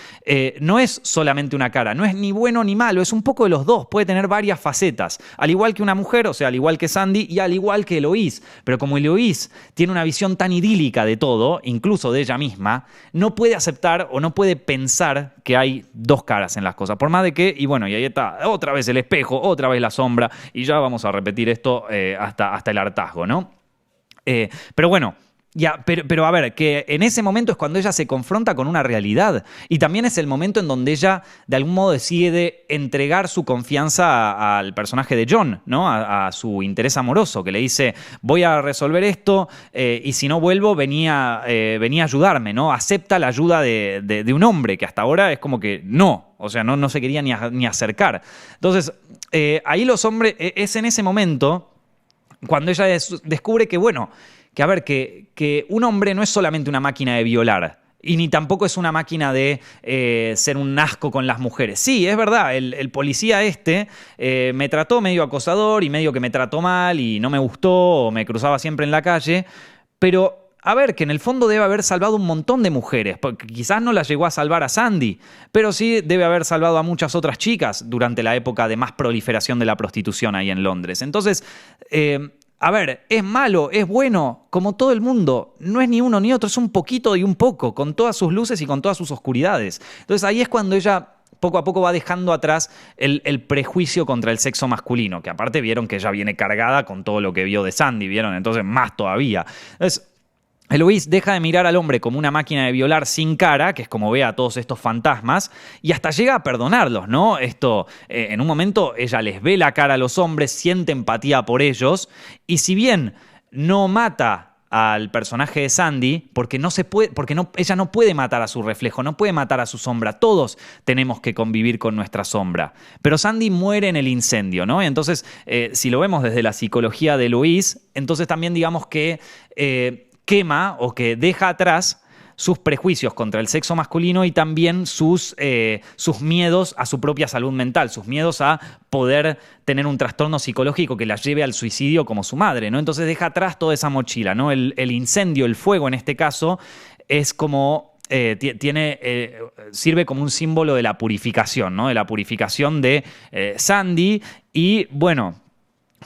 No es solamente una cara, no es ni bueno ni malo, es un poco de los dos. Puede tener varias facetas. Al igual que una mujer, o sea, al igual que Sandy y al igual que Eloís. Pero como Eloís tiene una visión tan idílica de todo, incluso de ella misma, no puede aceptar o no puede pensar que hay dos caras en las cosas. Por más de que, y bueno, y ahí está, otra vez el espejo, otra vez la sombra, y ya vamos a repetir esto hasta el hartazgo, ¿no? Pero bueno, ya, pero a ver, que en ese momento es cuando ella se confronta con una realidad y también es el momento en donde ella de algún modo decide entregar su confianza al personaje de John, ¿no? A su interés amoroso, que le dice, voy a resolver esto y si no vuelvo venía a ayudarme, ¿no? Acepta la ayuda de un hombre que hasta ahora es como que no, o sea, no se quería ni acercar. Entonces, ahí los hombres, es en ese momento cuando ella descubre que, bueno, a ver, que un hombre no es solamente una máquina de violar y ni tampoco es una máquina de ser un asco con las mujeres. Sí, es verdad, el policía me trató medio acosador y medio que me trató mal y no me gustó o me cruzaba siempre en la calle, pero a ver, que en el fondo debe haber salvado un montón de mujeres, porque quizás no la llegó a salvar a Sandy, pero sí debe haber salvado a muchas otras chicas durante la época de más proliferación de la prostitución ahí en Londres. Entonces, a ver, es malo, es bueno, como todo el mundo. No es ni uno ni otro, es un poquito y un poco, con todas sus luces y con todas sus oscuridades. Entonces ahí es cuando ella poco a poco va dejando atrás el prejuicio contra el sexo masculino, que aparte vieron que ella viene cargada con todo lo que vio de Sandy, ¿vieron? Entonces más todavía. Entonces, Eloís deja de mirar al hombre como una máquina de violar sin cara, que es como ve a todos estos fantasmas, y hasta llega a perdonarlos, ¿no? Esto, en un momento ella les ve la cara a los hombres, siente empatía por ellos, y si bien no mata al personaje de Sandy, porque ella no puede matar a su reflejo, no puede matar a su sombra, todos tenemos que convivir con nuestra sombra. Pero Sandy muere en el incendio, ¿no? Y entonces, si lo vemos desde la psicología de Eloís, entonces también digamos que quema o que deja atrás sus prejuicios contra el sexo masculino y también sus miedos a su propia salud mental, sus miedos a poder tener un trastorno psicológico que la lleve al suicidio como su madre, ¿no? Entonces deja atrás toda esa mochila, ¿no? El incendio, el fuego en este caso, es como sirve como un símbolo de la purificación, ¿no? De la purificación de Sandy y, bueno,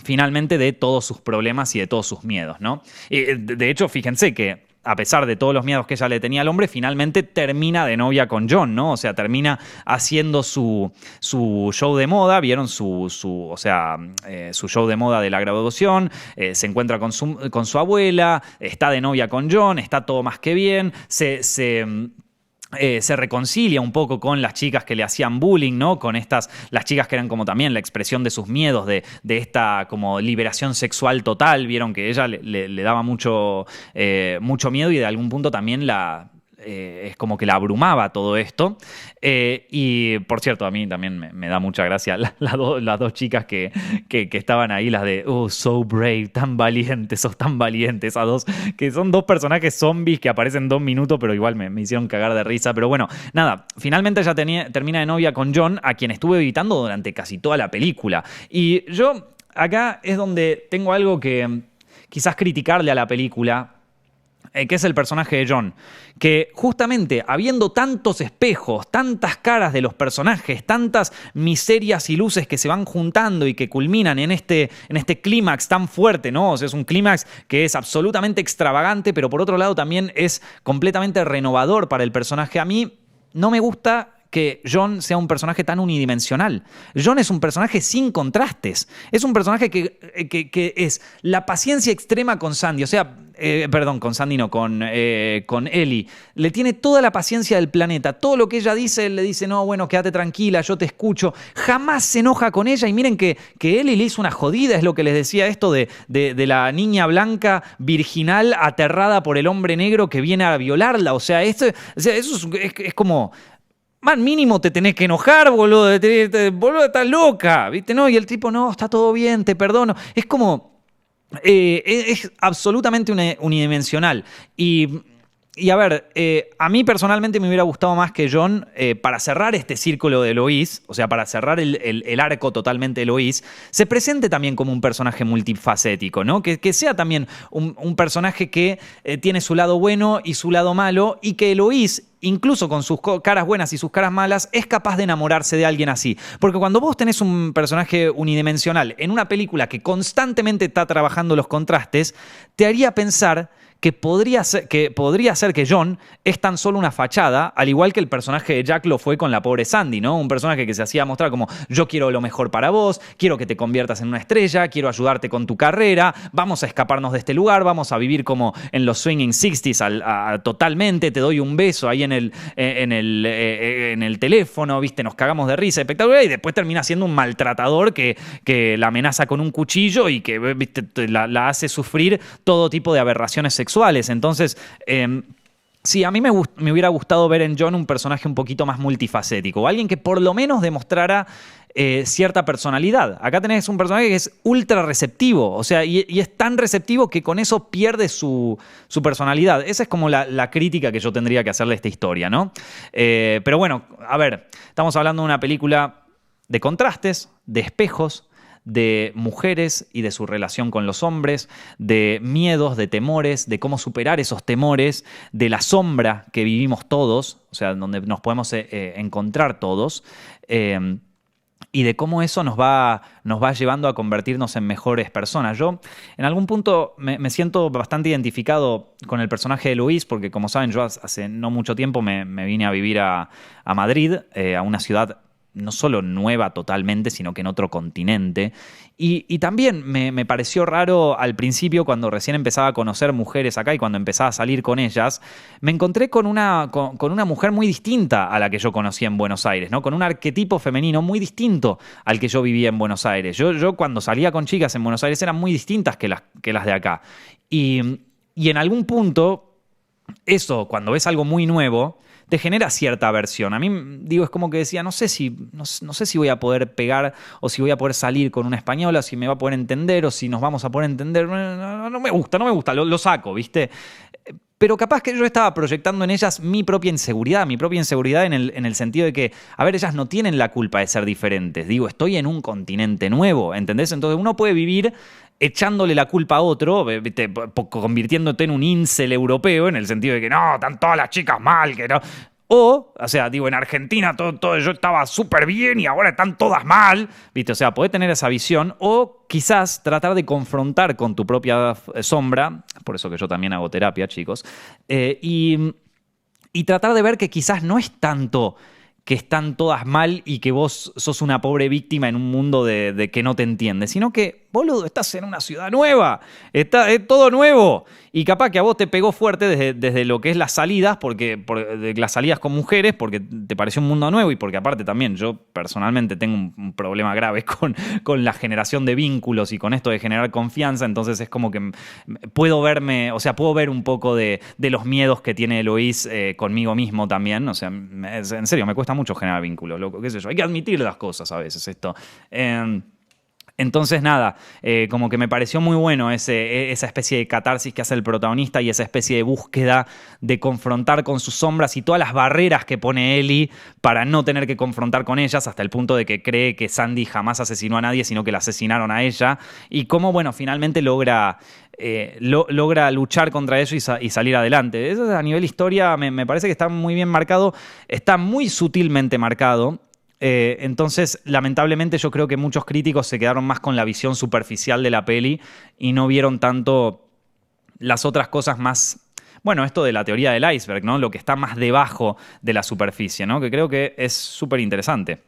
finalmente de todos sus problemas y de todos sus miedos, ¿no? De hecho, fíjense que a pesar de todos los miedos que ella le tenía al hombre, finalmente termina de novia con John, ¿no? O sea, termina haciendo su show de moda, vieron su show de moda de la graduación, se encuentra con su abuela, está de novia con John, está todo más que bien, se reconcilia un poco con las chicas que le hacían bullying, ¿no? Con las chicas que eran como también la expresión de sus miedos, de esta como liberación sexual total. Vieron que ella le daba mucho miedo y de algún punto también es como que la abrumaba todo esto. Y por cierto, a mí también me da mucha gracia las dos chicas que estaban ahí, las de oh, so brave, tan valientes, sos tan valientes, esas dos, que son dos personajes zombies que aparecen 2 minutos, pero igual me hicieron cagar de risa. Pero bueno, nada, finalmente ella termina de novia con John, a quien estuve evitando durante casi toda la película. Y yo acá es donde tengo algo que quizás criticarle a la película, que es el personaje de John, que justamente habiendo tantos espejos, tantas caras de los personajes, tantas miserias y luces que se van juntando y que culminan en este clímax tan fuerte, ¿no? O sea, es un clímax que es absolutamente extravagante, pero por otro lado también es completamente renovador para el personaje. A mí no me gusta que John sea un personaje tan unidimensional. John es un personaje sin contrastes. Es un personaje que es la paciencia extrema con Sandy. O sea, perdón, con Sandy no, con Ellie. Le tiene toda la paciencia del planeta. Todo lo que ella dice, él le dice, no, bueno, quédate tranquila, yo te escucho. Jamás se enoja con ella. Y miren que Ellie le hizo una jodida, es lo que les decía esto de la niña blanca virginal aterrada por el hombre negro que viene a violarla. O sea, eso es como... Man, mínimo te tenés que enojar, boludo. Boludo, estás loca, ¿viste? No, y el tipo, no, está todo bien, te perdono. Es como... es absolutamente unidimensional. Y a ver, a mí personalmente me hubiera gustado más que John, para cerrar este círculo de Eloise, o sea, para cerrar el arco totalmente de Eloise, se presente también como un personaje multifacético, ¿no? Que sea también un personaje que tiene su lado bueno y su lado malo, y que Eloise, incluso con sus caras buenas y sus caras malas, es capaz de enamorarse de alguien así. Porque cuando vos tenés un personaje unidimensional en una película que constantemente está trabajando los contrastes, te haría pensar que podría ser que John es tan solo una fachada, al igual que el personaje de Jack lo fue con la pobre Sandy, ¿no? Un personaje que se hacía mostrar como yo quiero lo mejor para vos, quiero que te conviertas en una estrella, quiero ayudarte con tu carrera, vamos a escaparnos de este lugar, vamos a vivir como en los swinging 60s totalmente, te doy un beso ahí en el teléfono, ¿viste? Nos cagamos de risa, espectacular, y después termina siendo un maltratador que la amenaza con un cuchillo y que, ¿viste? La hace sufrir todo tipo de aberraciones sexuales. Entonces, sí, a mí me hubiera gustado ver en John un personaje un poquito más multifacético, o alguien que por lo menos demostrara cierta personalidad. Acá tenés un personaje que es ultra receptivo, o sea, y es tan receptivo que con eso pierde su personalidad. Esa es como la crítica que yo tendría que hacerle a esta historia, ¿no? Pero bueno, a ver, estamos hablando de una película de contrastes, de espejos, de mujeres y de su relación con los hombres, de miedos, de temores, de cómo superar esos temores, de la sombra que vivimos todos, o sea, donde nos podemos encontrar todos, y de cómo eso nos va llevando a convertirnos en mejores personas. Yo, en algún punto, me siento bastante identificado con el personaje de Luis, porque, como saben, yo hace no mucho tiempo me vine a vivir a Madrid, a una ciudad no solo nueva totalmente, sino que en otro continente. Y también me pareció raro al principio, cuando recién empezaba a conocer mujeres acá y cuando empezaba a salir con ellas, me encontré con una mujer muy distinta a la que yo conocía en Buenos Aires, ¿no? Con un arquetipo femenino muy distinto al que yo vivía en Buenos Aires. Yo cuando salía con chicas en Buenos Aires eran muy distintas que las de acá. Y en algún punto, eso, cuando ves algo muy nuevo, te genera cierta aversión. A mí, digo, es como que decía, no sé si voy a poder pegar, o si voy a poder salir con una española, si me va a poder entender, o si nos vamos a poder entender. No me gusta, lo saco, ¿viste? Pero capaz que yo estaba proyectando en ellas mi propia inseguridad en el sentido de que, a ver, ellas no tienen la culpa de ser diferentes. Digo, estoy en un continente nuevo, ¿entendés? Entonces uno puede vivir echándole la culpa a otro, ¿viste? Convirtiéndote en un incel europeo, en el sentido de que no, están todas las chicas mal, que no. O sea, digo, en Argentina todo yo estaba súper bien y ahora están todas mal, ¿viste? O sea, podés tener esa visión, o quizás tratar de confrontar con tu propia sombra, por eso que yo también hago terapia, chicos, y tratar de ver que quizás no es tanto que están todas mal y que vos sos una pobre víctima en un mundo de que no te entiende, sino que boludo, estás en una ciudad nueva, es todo nuevo. Y capaz que a vos te pegó fuerte desde lo que es las salidas, de las salidas con mujeres, porque te pareció un mundo nuevo y porque aparte también yo personalmente tengo un problema grave con la generación de vínculos y con esto de generar confianza, entonces es como que puedo ver un poco de los miedos que tiene Eloís conmigo mismo también, o sea, en serio, me cuesta mucho generar vínculos, loco, qué sé yo, hay que admitir las cosas a veces esto. Entonces, nada, como que me pareció muy bueno esa especie de catarsis que hace el protagonista y esa especie de búsqueda de confrontar con sus sombras y todas las barreras que pone Ellie para no tener que confrontar con ellas, hasta el punto de que cree que Sandy jamás asesinó a nadie, sino que la asesinaron a ella. Y cómo, bueno, finalmente logra luchar contra eso y salir adelante. Eso a nivel historia me parece que está muy bien marcado, está muy sutilmente marcado. Entonces, lamentablemente, yo creo que muchos críticos se quedaron más con la visión superficial de la peli y no vieron tanto las otras cosas más. Bueno, esto de la teoría del iceberg, ¿no? Lo que está más debajo de la superficie, ¿no? Que creo que es súper interesante.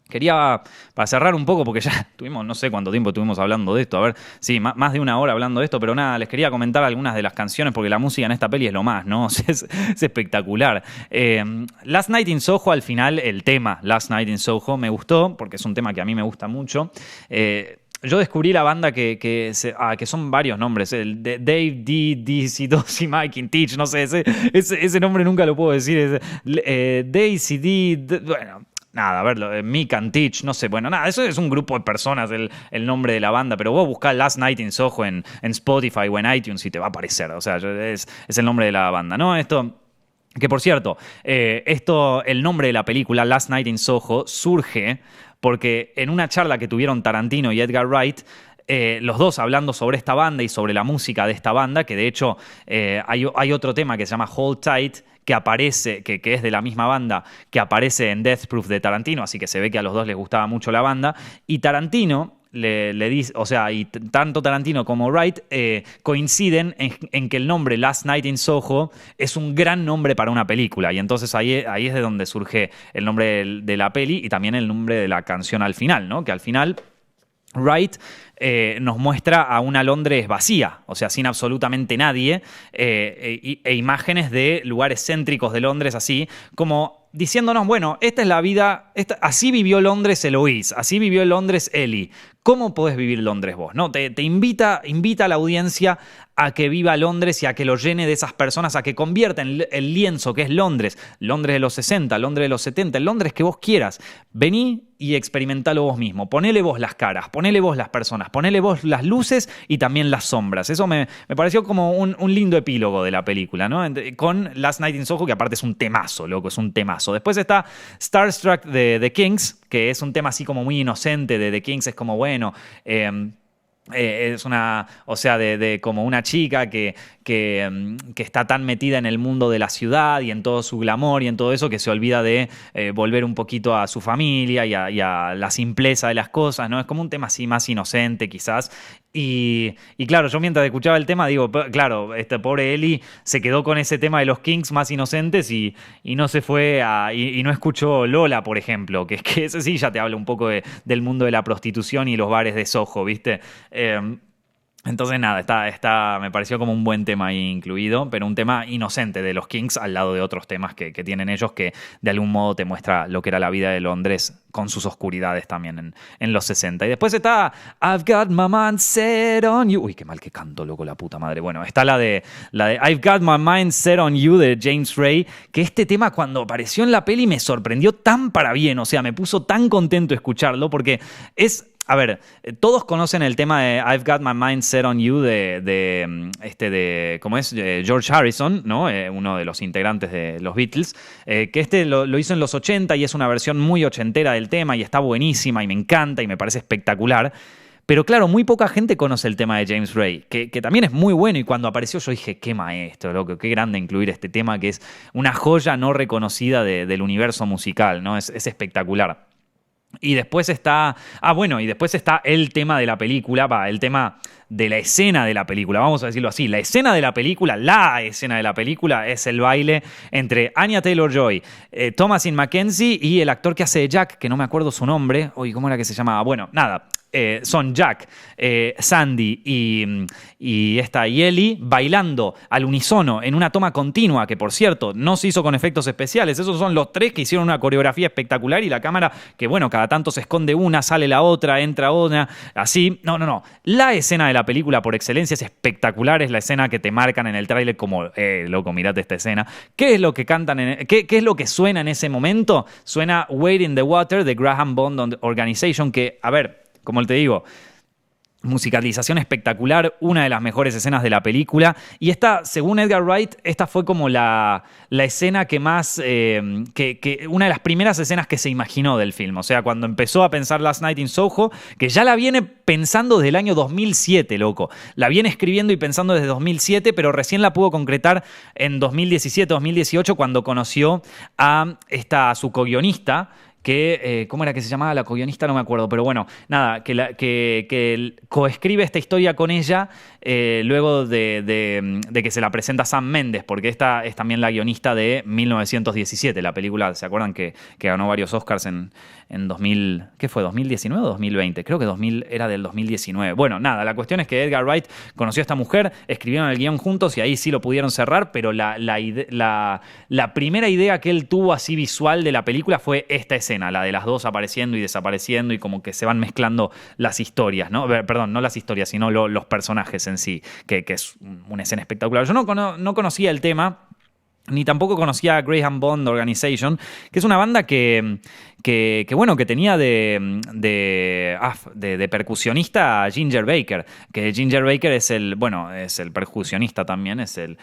Quería, para cerrar un poco, porque ya tuvimos, no sé cuánto tiempo estuvimos hablando de esto, a ver, sí, más de una hora hablando de esto, pero nada, les quería comentar algunas de las canciones, porque la música en esta peli es lo más, ¿no? O sea, es espectacular. Last Night in Soho, al final, el tema Last Night in Soho me gustó, porque es un tema que a mí me gusta mucho. Yo descubrí la banda que son varios nombres. El de Dave, Dizzy, Dozy, Mike, Intich, no sé, ese nombre nunca lo puedo decir. Daisy, bueno. Nada, a ver, Mick and Teach, no sé, bueno, nada, eso es un grupo de personas, el nombre de la banda, pero vos buscás Last Night in Soho en Spotify o en iTunes y te va a aparecer, o sea, es el nombre de la banda, ¿no? Esto, que por cierto, el nombre de la película, Last Night in Soho, surge porque en una charla que tuvieron Tarantino y Edgar Wright, los dos hablando sobre esta banda y sobre la música de esta banda, que de hecho hay otro tema que se llama Hold Tight, que aparece, que es de la misma banda, que aparece en Death Proof de Tarantino, así que se ve que a los dos les gustaba mucho la banda, y Tarantino le dice, o sea, y tanto Tarantino como Wright coinciden en que el nombre Last Night in Soho es un gran nombre para una película, y entonces ahí es de donde surge el nombre de la peli y también el nombre de la canción al final, ¿no? Que al final Wright nos muestra a una Londres vacía, o sea, sin absolutamente nadie, e imágenes de lugares céntricos de Londres, así como diciéndonos, bueno, esta es la vida, así vivió Londres Eloís, así vivió Londres Ellie. ¿Cómo podés vivir Londres vos? ¿No? Te invita a la audiencia a que viva Londres y a que lo llene de esas personas, a que convierta en el lienzo que es Londres, Londres de los 60, Londres de los 70, el Londres que vos quieras. Vení y experimentalo vos mismo. Ponele vos las caras, ponele vos las personas, ponele vos las luces y también las sombras. Eso me pareció como un lindo epílogo de la película, ¿no? Con Last Night in Soho, que aparte es un temazo, loco, es un temazo. Después está Starstruck de The Kings, que es un tema así como muy inocente de The Kings, es como, bueno, es una, o sea, de como una chica que está tan metida en el mundo de la ciudad y en todo su glamour y en todo eso que se olvida de volver un poquito a su familia y a la simpleza de las cosas, ¿no? Es como un tema así más inocente quizás. Y claro, yo mientras escuchaba el tema digo, claro, este pobre Ellie se quedó con ese tema de los Kings más inocentes y no se fue y no escuchó Lola, por ejemplo, que es que ese sí ya te habla un poco del mundo de la prostitución y los bares de Soho, ¿viste? Entonces nada, me pareció como un buen tema ahí incluido, pero un tema inocente de los Kings al lado de otros temas que tienen ellos que de algún modo te muestra lo que era la vida de Londres con sus oscuridades también en los 60. Y después está I've Got My Mind Set On You. Uy, qué mal que canto, loco, la puta madre. Bueno, está la de I've Got My Mind Set On You de James Ray, que este tema cuando apareció en la peli me sorprendió tan para bien, o sea, me puso tan contento escucharlo porque es... A ver, todos conocen el tema de I've Got My Mind Set On You ¿cómo es? George Harrison, ¿no? Uno de los integrantes de los Beatles, que lo hizo en los 80 y es una versión muy ochentera del tema y está buenísima y me encanta y me parece espectacular. Pero claro, muy poca gente conoce el tema de James Ray, que también es muy bueno y cuando apareció yo dije, qué maestro, loco, qué grande incluir este tema que es una joya no reconocida del universo musical, ¿no? Es espectacular. Y después está... y después está el tema de la película, el tema de la escena de la película, vamos a decirlo así. La escena de la película es el baile entre Anya Taylor-Joy, Thomasin McKenzie y el actor que hace de Jack, que no me acuerdo su nombre. Uy, ¿cómo era que se llamaba? Bueno, nada. son Jack, Sandy y Ellie bailando al unísono en una toma continua, que por cierto no se hizo con efectos especiales. Esos son los tres que hicieron una coreografía espectacular y la cámara que, bueno, cada tanto se esconde una, sale la otra, entra una, así. No. La escena de la película por excelencia es espectacular, es la escena que te marcan en el tráiler como, loco, mirate esta escena. ¿Qué es lo que cantan? ¿Qué es lo que suena en ese momento? Suena Wade in the Water de Graham Bond Organization, que, a ver, como te digo, musicalización espectacular, una de las mejores escenas de la película. Y esta, según Edgar Wright, esta fue como la escena que más... una de las primeras escenas que se imaginó del film. O sea, cuando empezó a pensar Last Night in Soho, que ya la viene pensando desde el año 2007, loco. La viene escribiendo y pensando desde 2007, pero recién la pudo concretar en 2017, 2018, cuando conoció a su co-guionista, que, ¿cómo era que se llamaba la co-guionista? No me acuerdo, pero bueno, nada, que coescribe esta historia con ella luego de que se la presenta Sam Mendes, porque esta es también la guionista de 1917, la película, ¿se acuerdan que ganó varios Oscars en 2000, ¿qué fue? ¿2019 o 2020? Creo que era del 2019. Bueno, nada, la cuestión es que Edgar Wright conoció a esta mujer, escribieron el guión juntos y ahí sí lo pudieron cerrar, pero la primera idea que él tuvo así visual de la película fue esta escena, la de las dos apareciendo y desapareciendo y como que se van mezclando las historias, ¿no? Perdón, no las historias, sino los personajes en sí, que es una escena espectacular. Yo no conocía el tema, ni tampoco conocía a Graham Bond Organization, que es una banda que tenía de percusionista a Ginger Baker, que Ginger Baker es el percusionista también, es el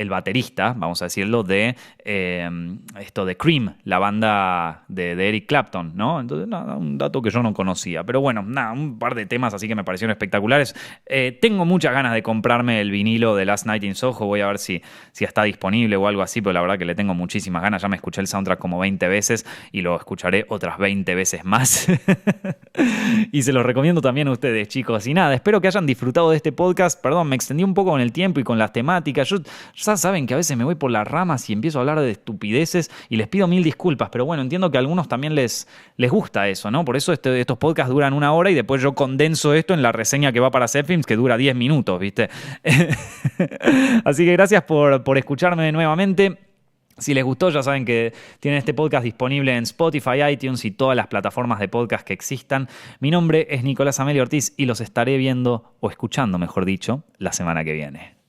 baterista, vamos a decirlo, de Cream, la banda de Eric Clapton, ¿no? Entonces, nada, un dato que yo no conocía. Pero bueno, nada, un par de temas así que me parecieron espectaculares. Tengo muchas ganas de comprarme el vinilo de Last Night in Soho, voy a ver si está disponible o algo así, pero la verdad que le tengo muchísimas ganas. Ya me escuché el soundtrack como 20 veces y lo escucharé otras 20 veces más. Y se los recomiendo también a ustedes, chicos. Y nada, espero que hayan disfrutado de este podcast. Perdón, me extendí un poco con el tiempo y con las temáticas. Ya saben que a veces me voy por las ramas y empiezo a hablar de estupideces y les pido mil disculpas, pero bueno, entiendo que a algunos también les gusta eso, ¿no? Por eso estos podcasts duran 1 hora y después yo condenso esto en la reseña que va para Zepfilms, que dura 10 minutos, ¿viste? Así que gracias por escucharme nuevamente. Si les gustó, ya saben que tienen este podcast disponible en Spotify, iTunes y todas las plataformas de podcast que existan. Mi nombre es Nicolás Amelio Ortiz y los estaré viendo, o escuchando, mejor dicho, la semana que viene.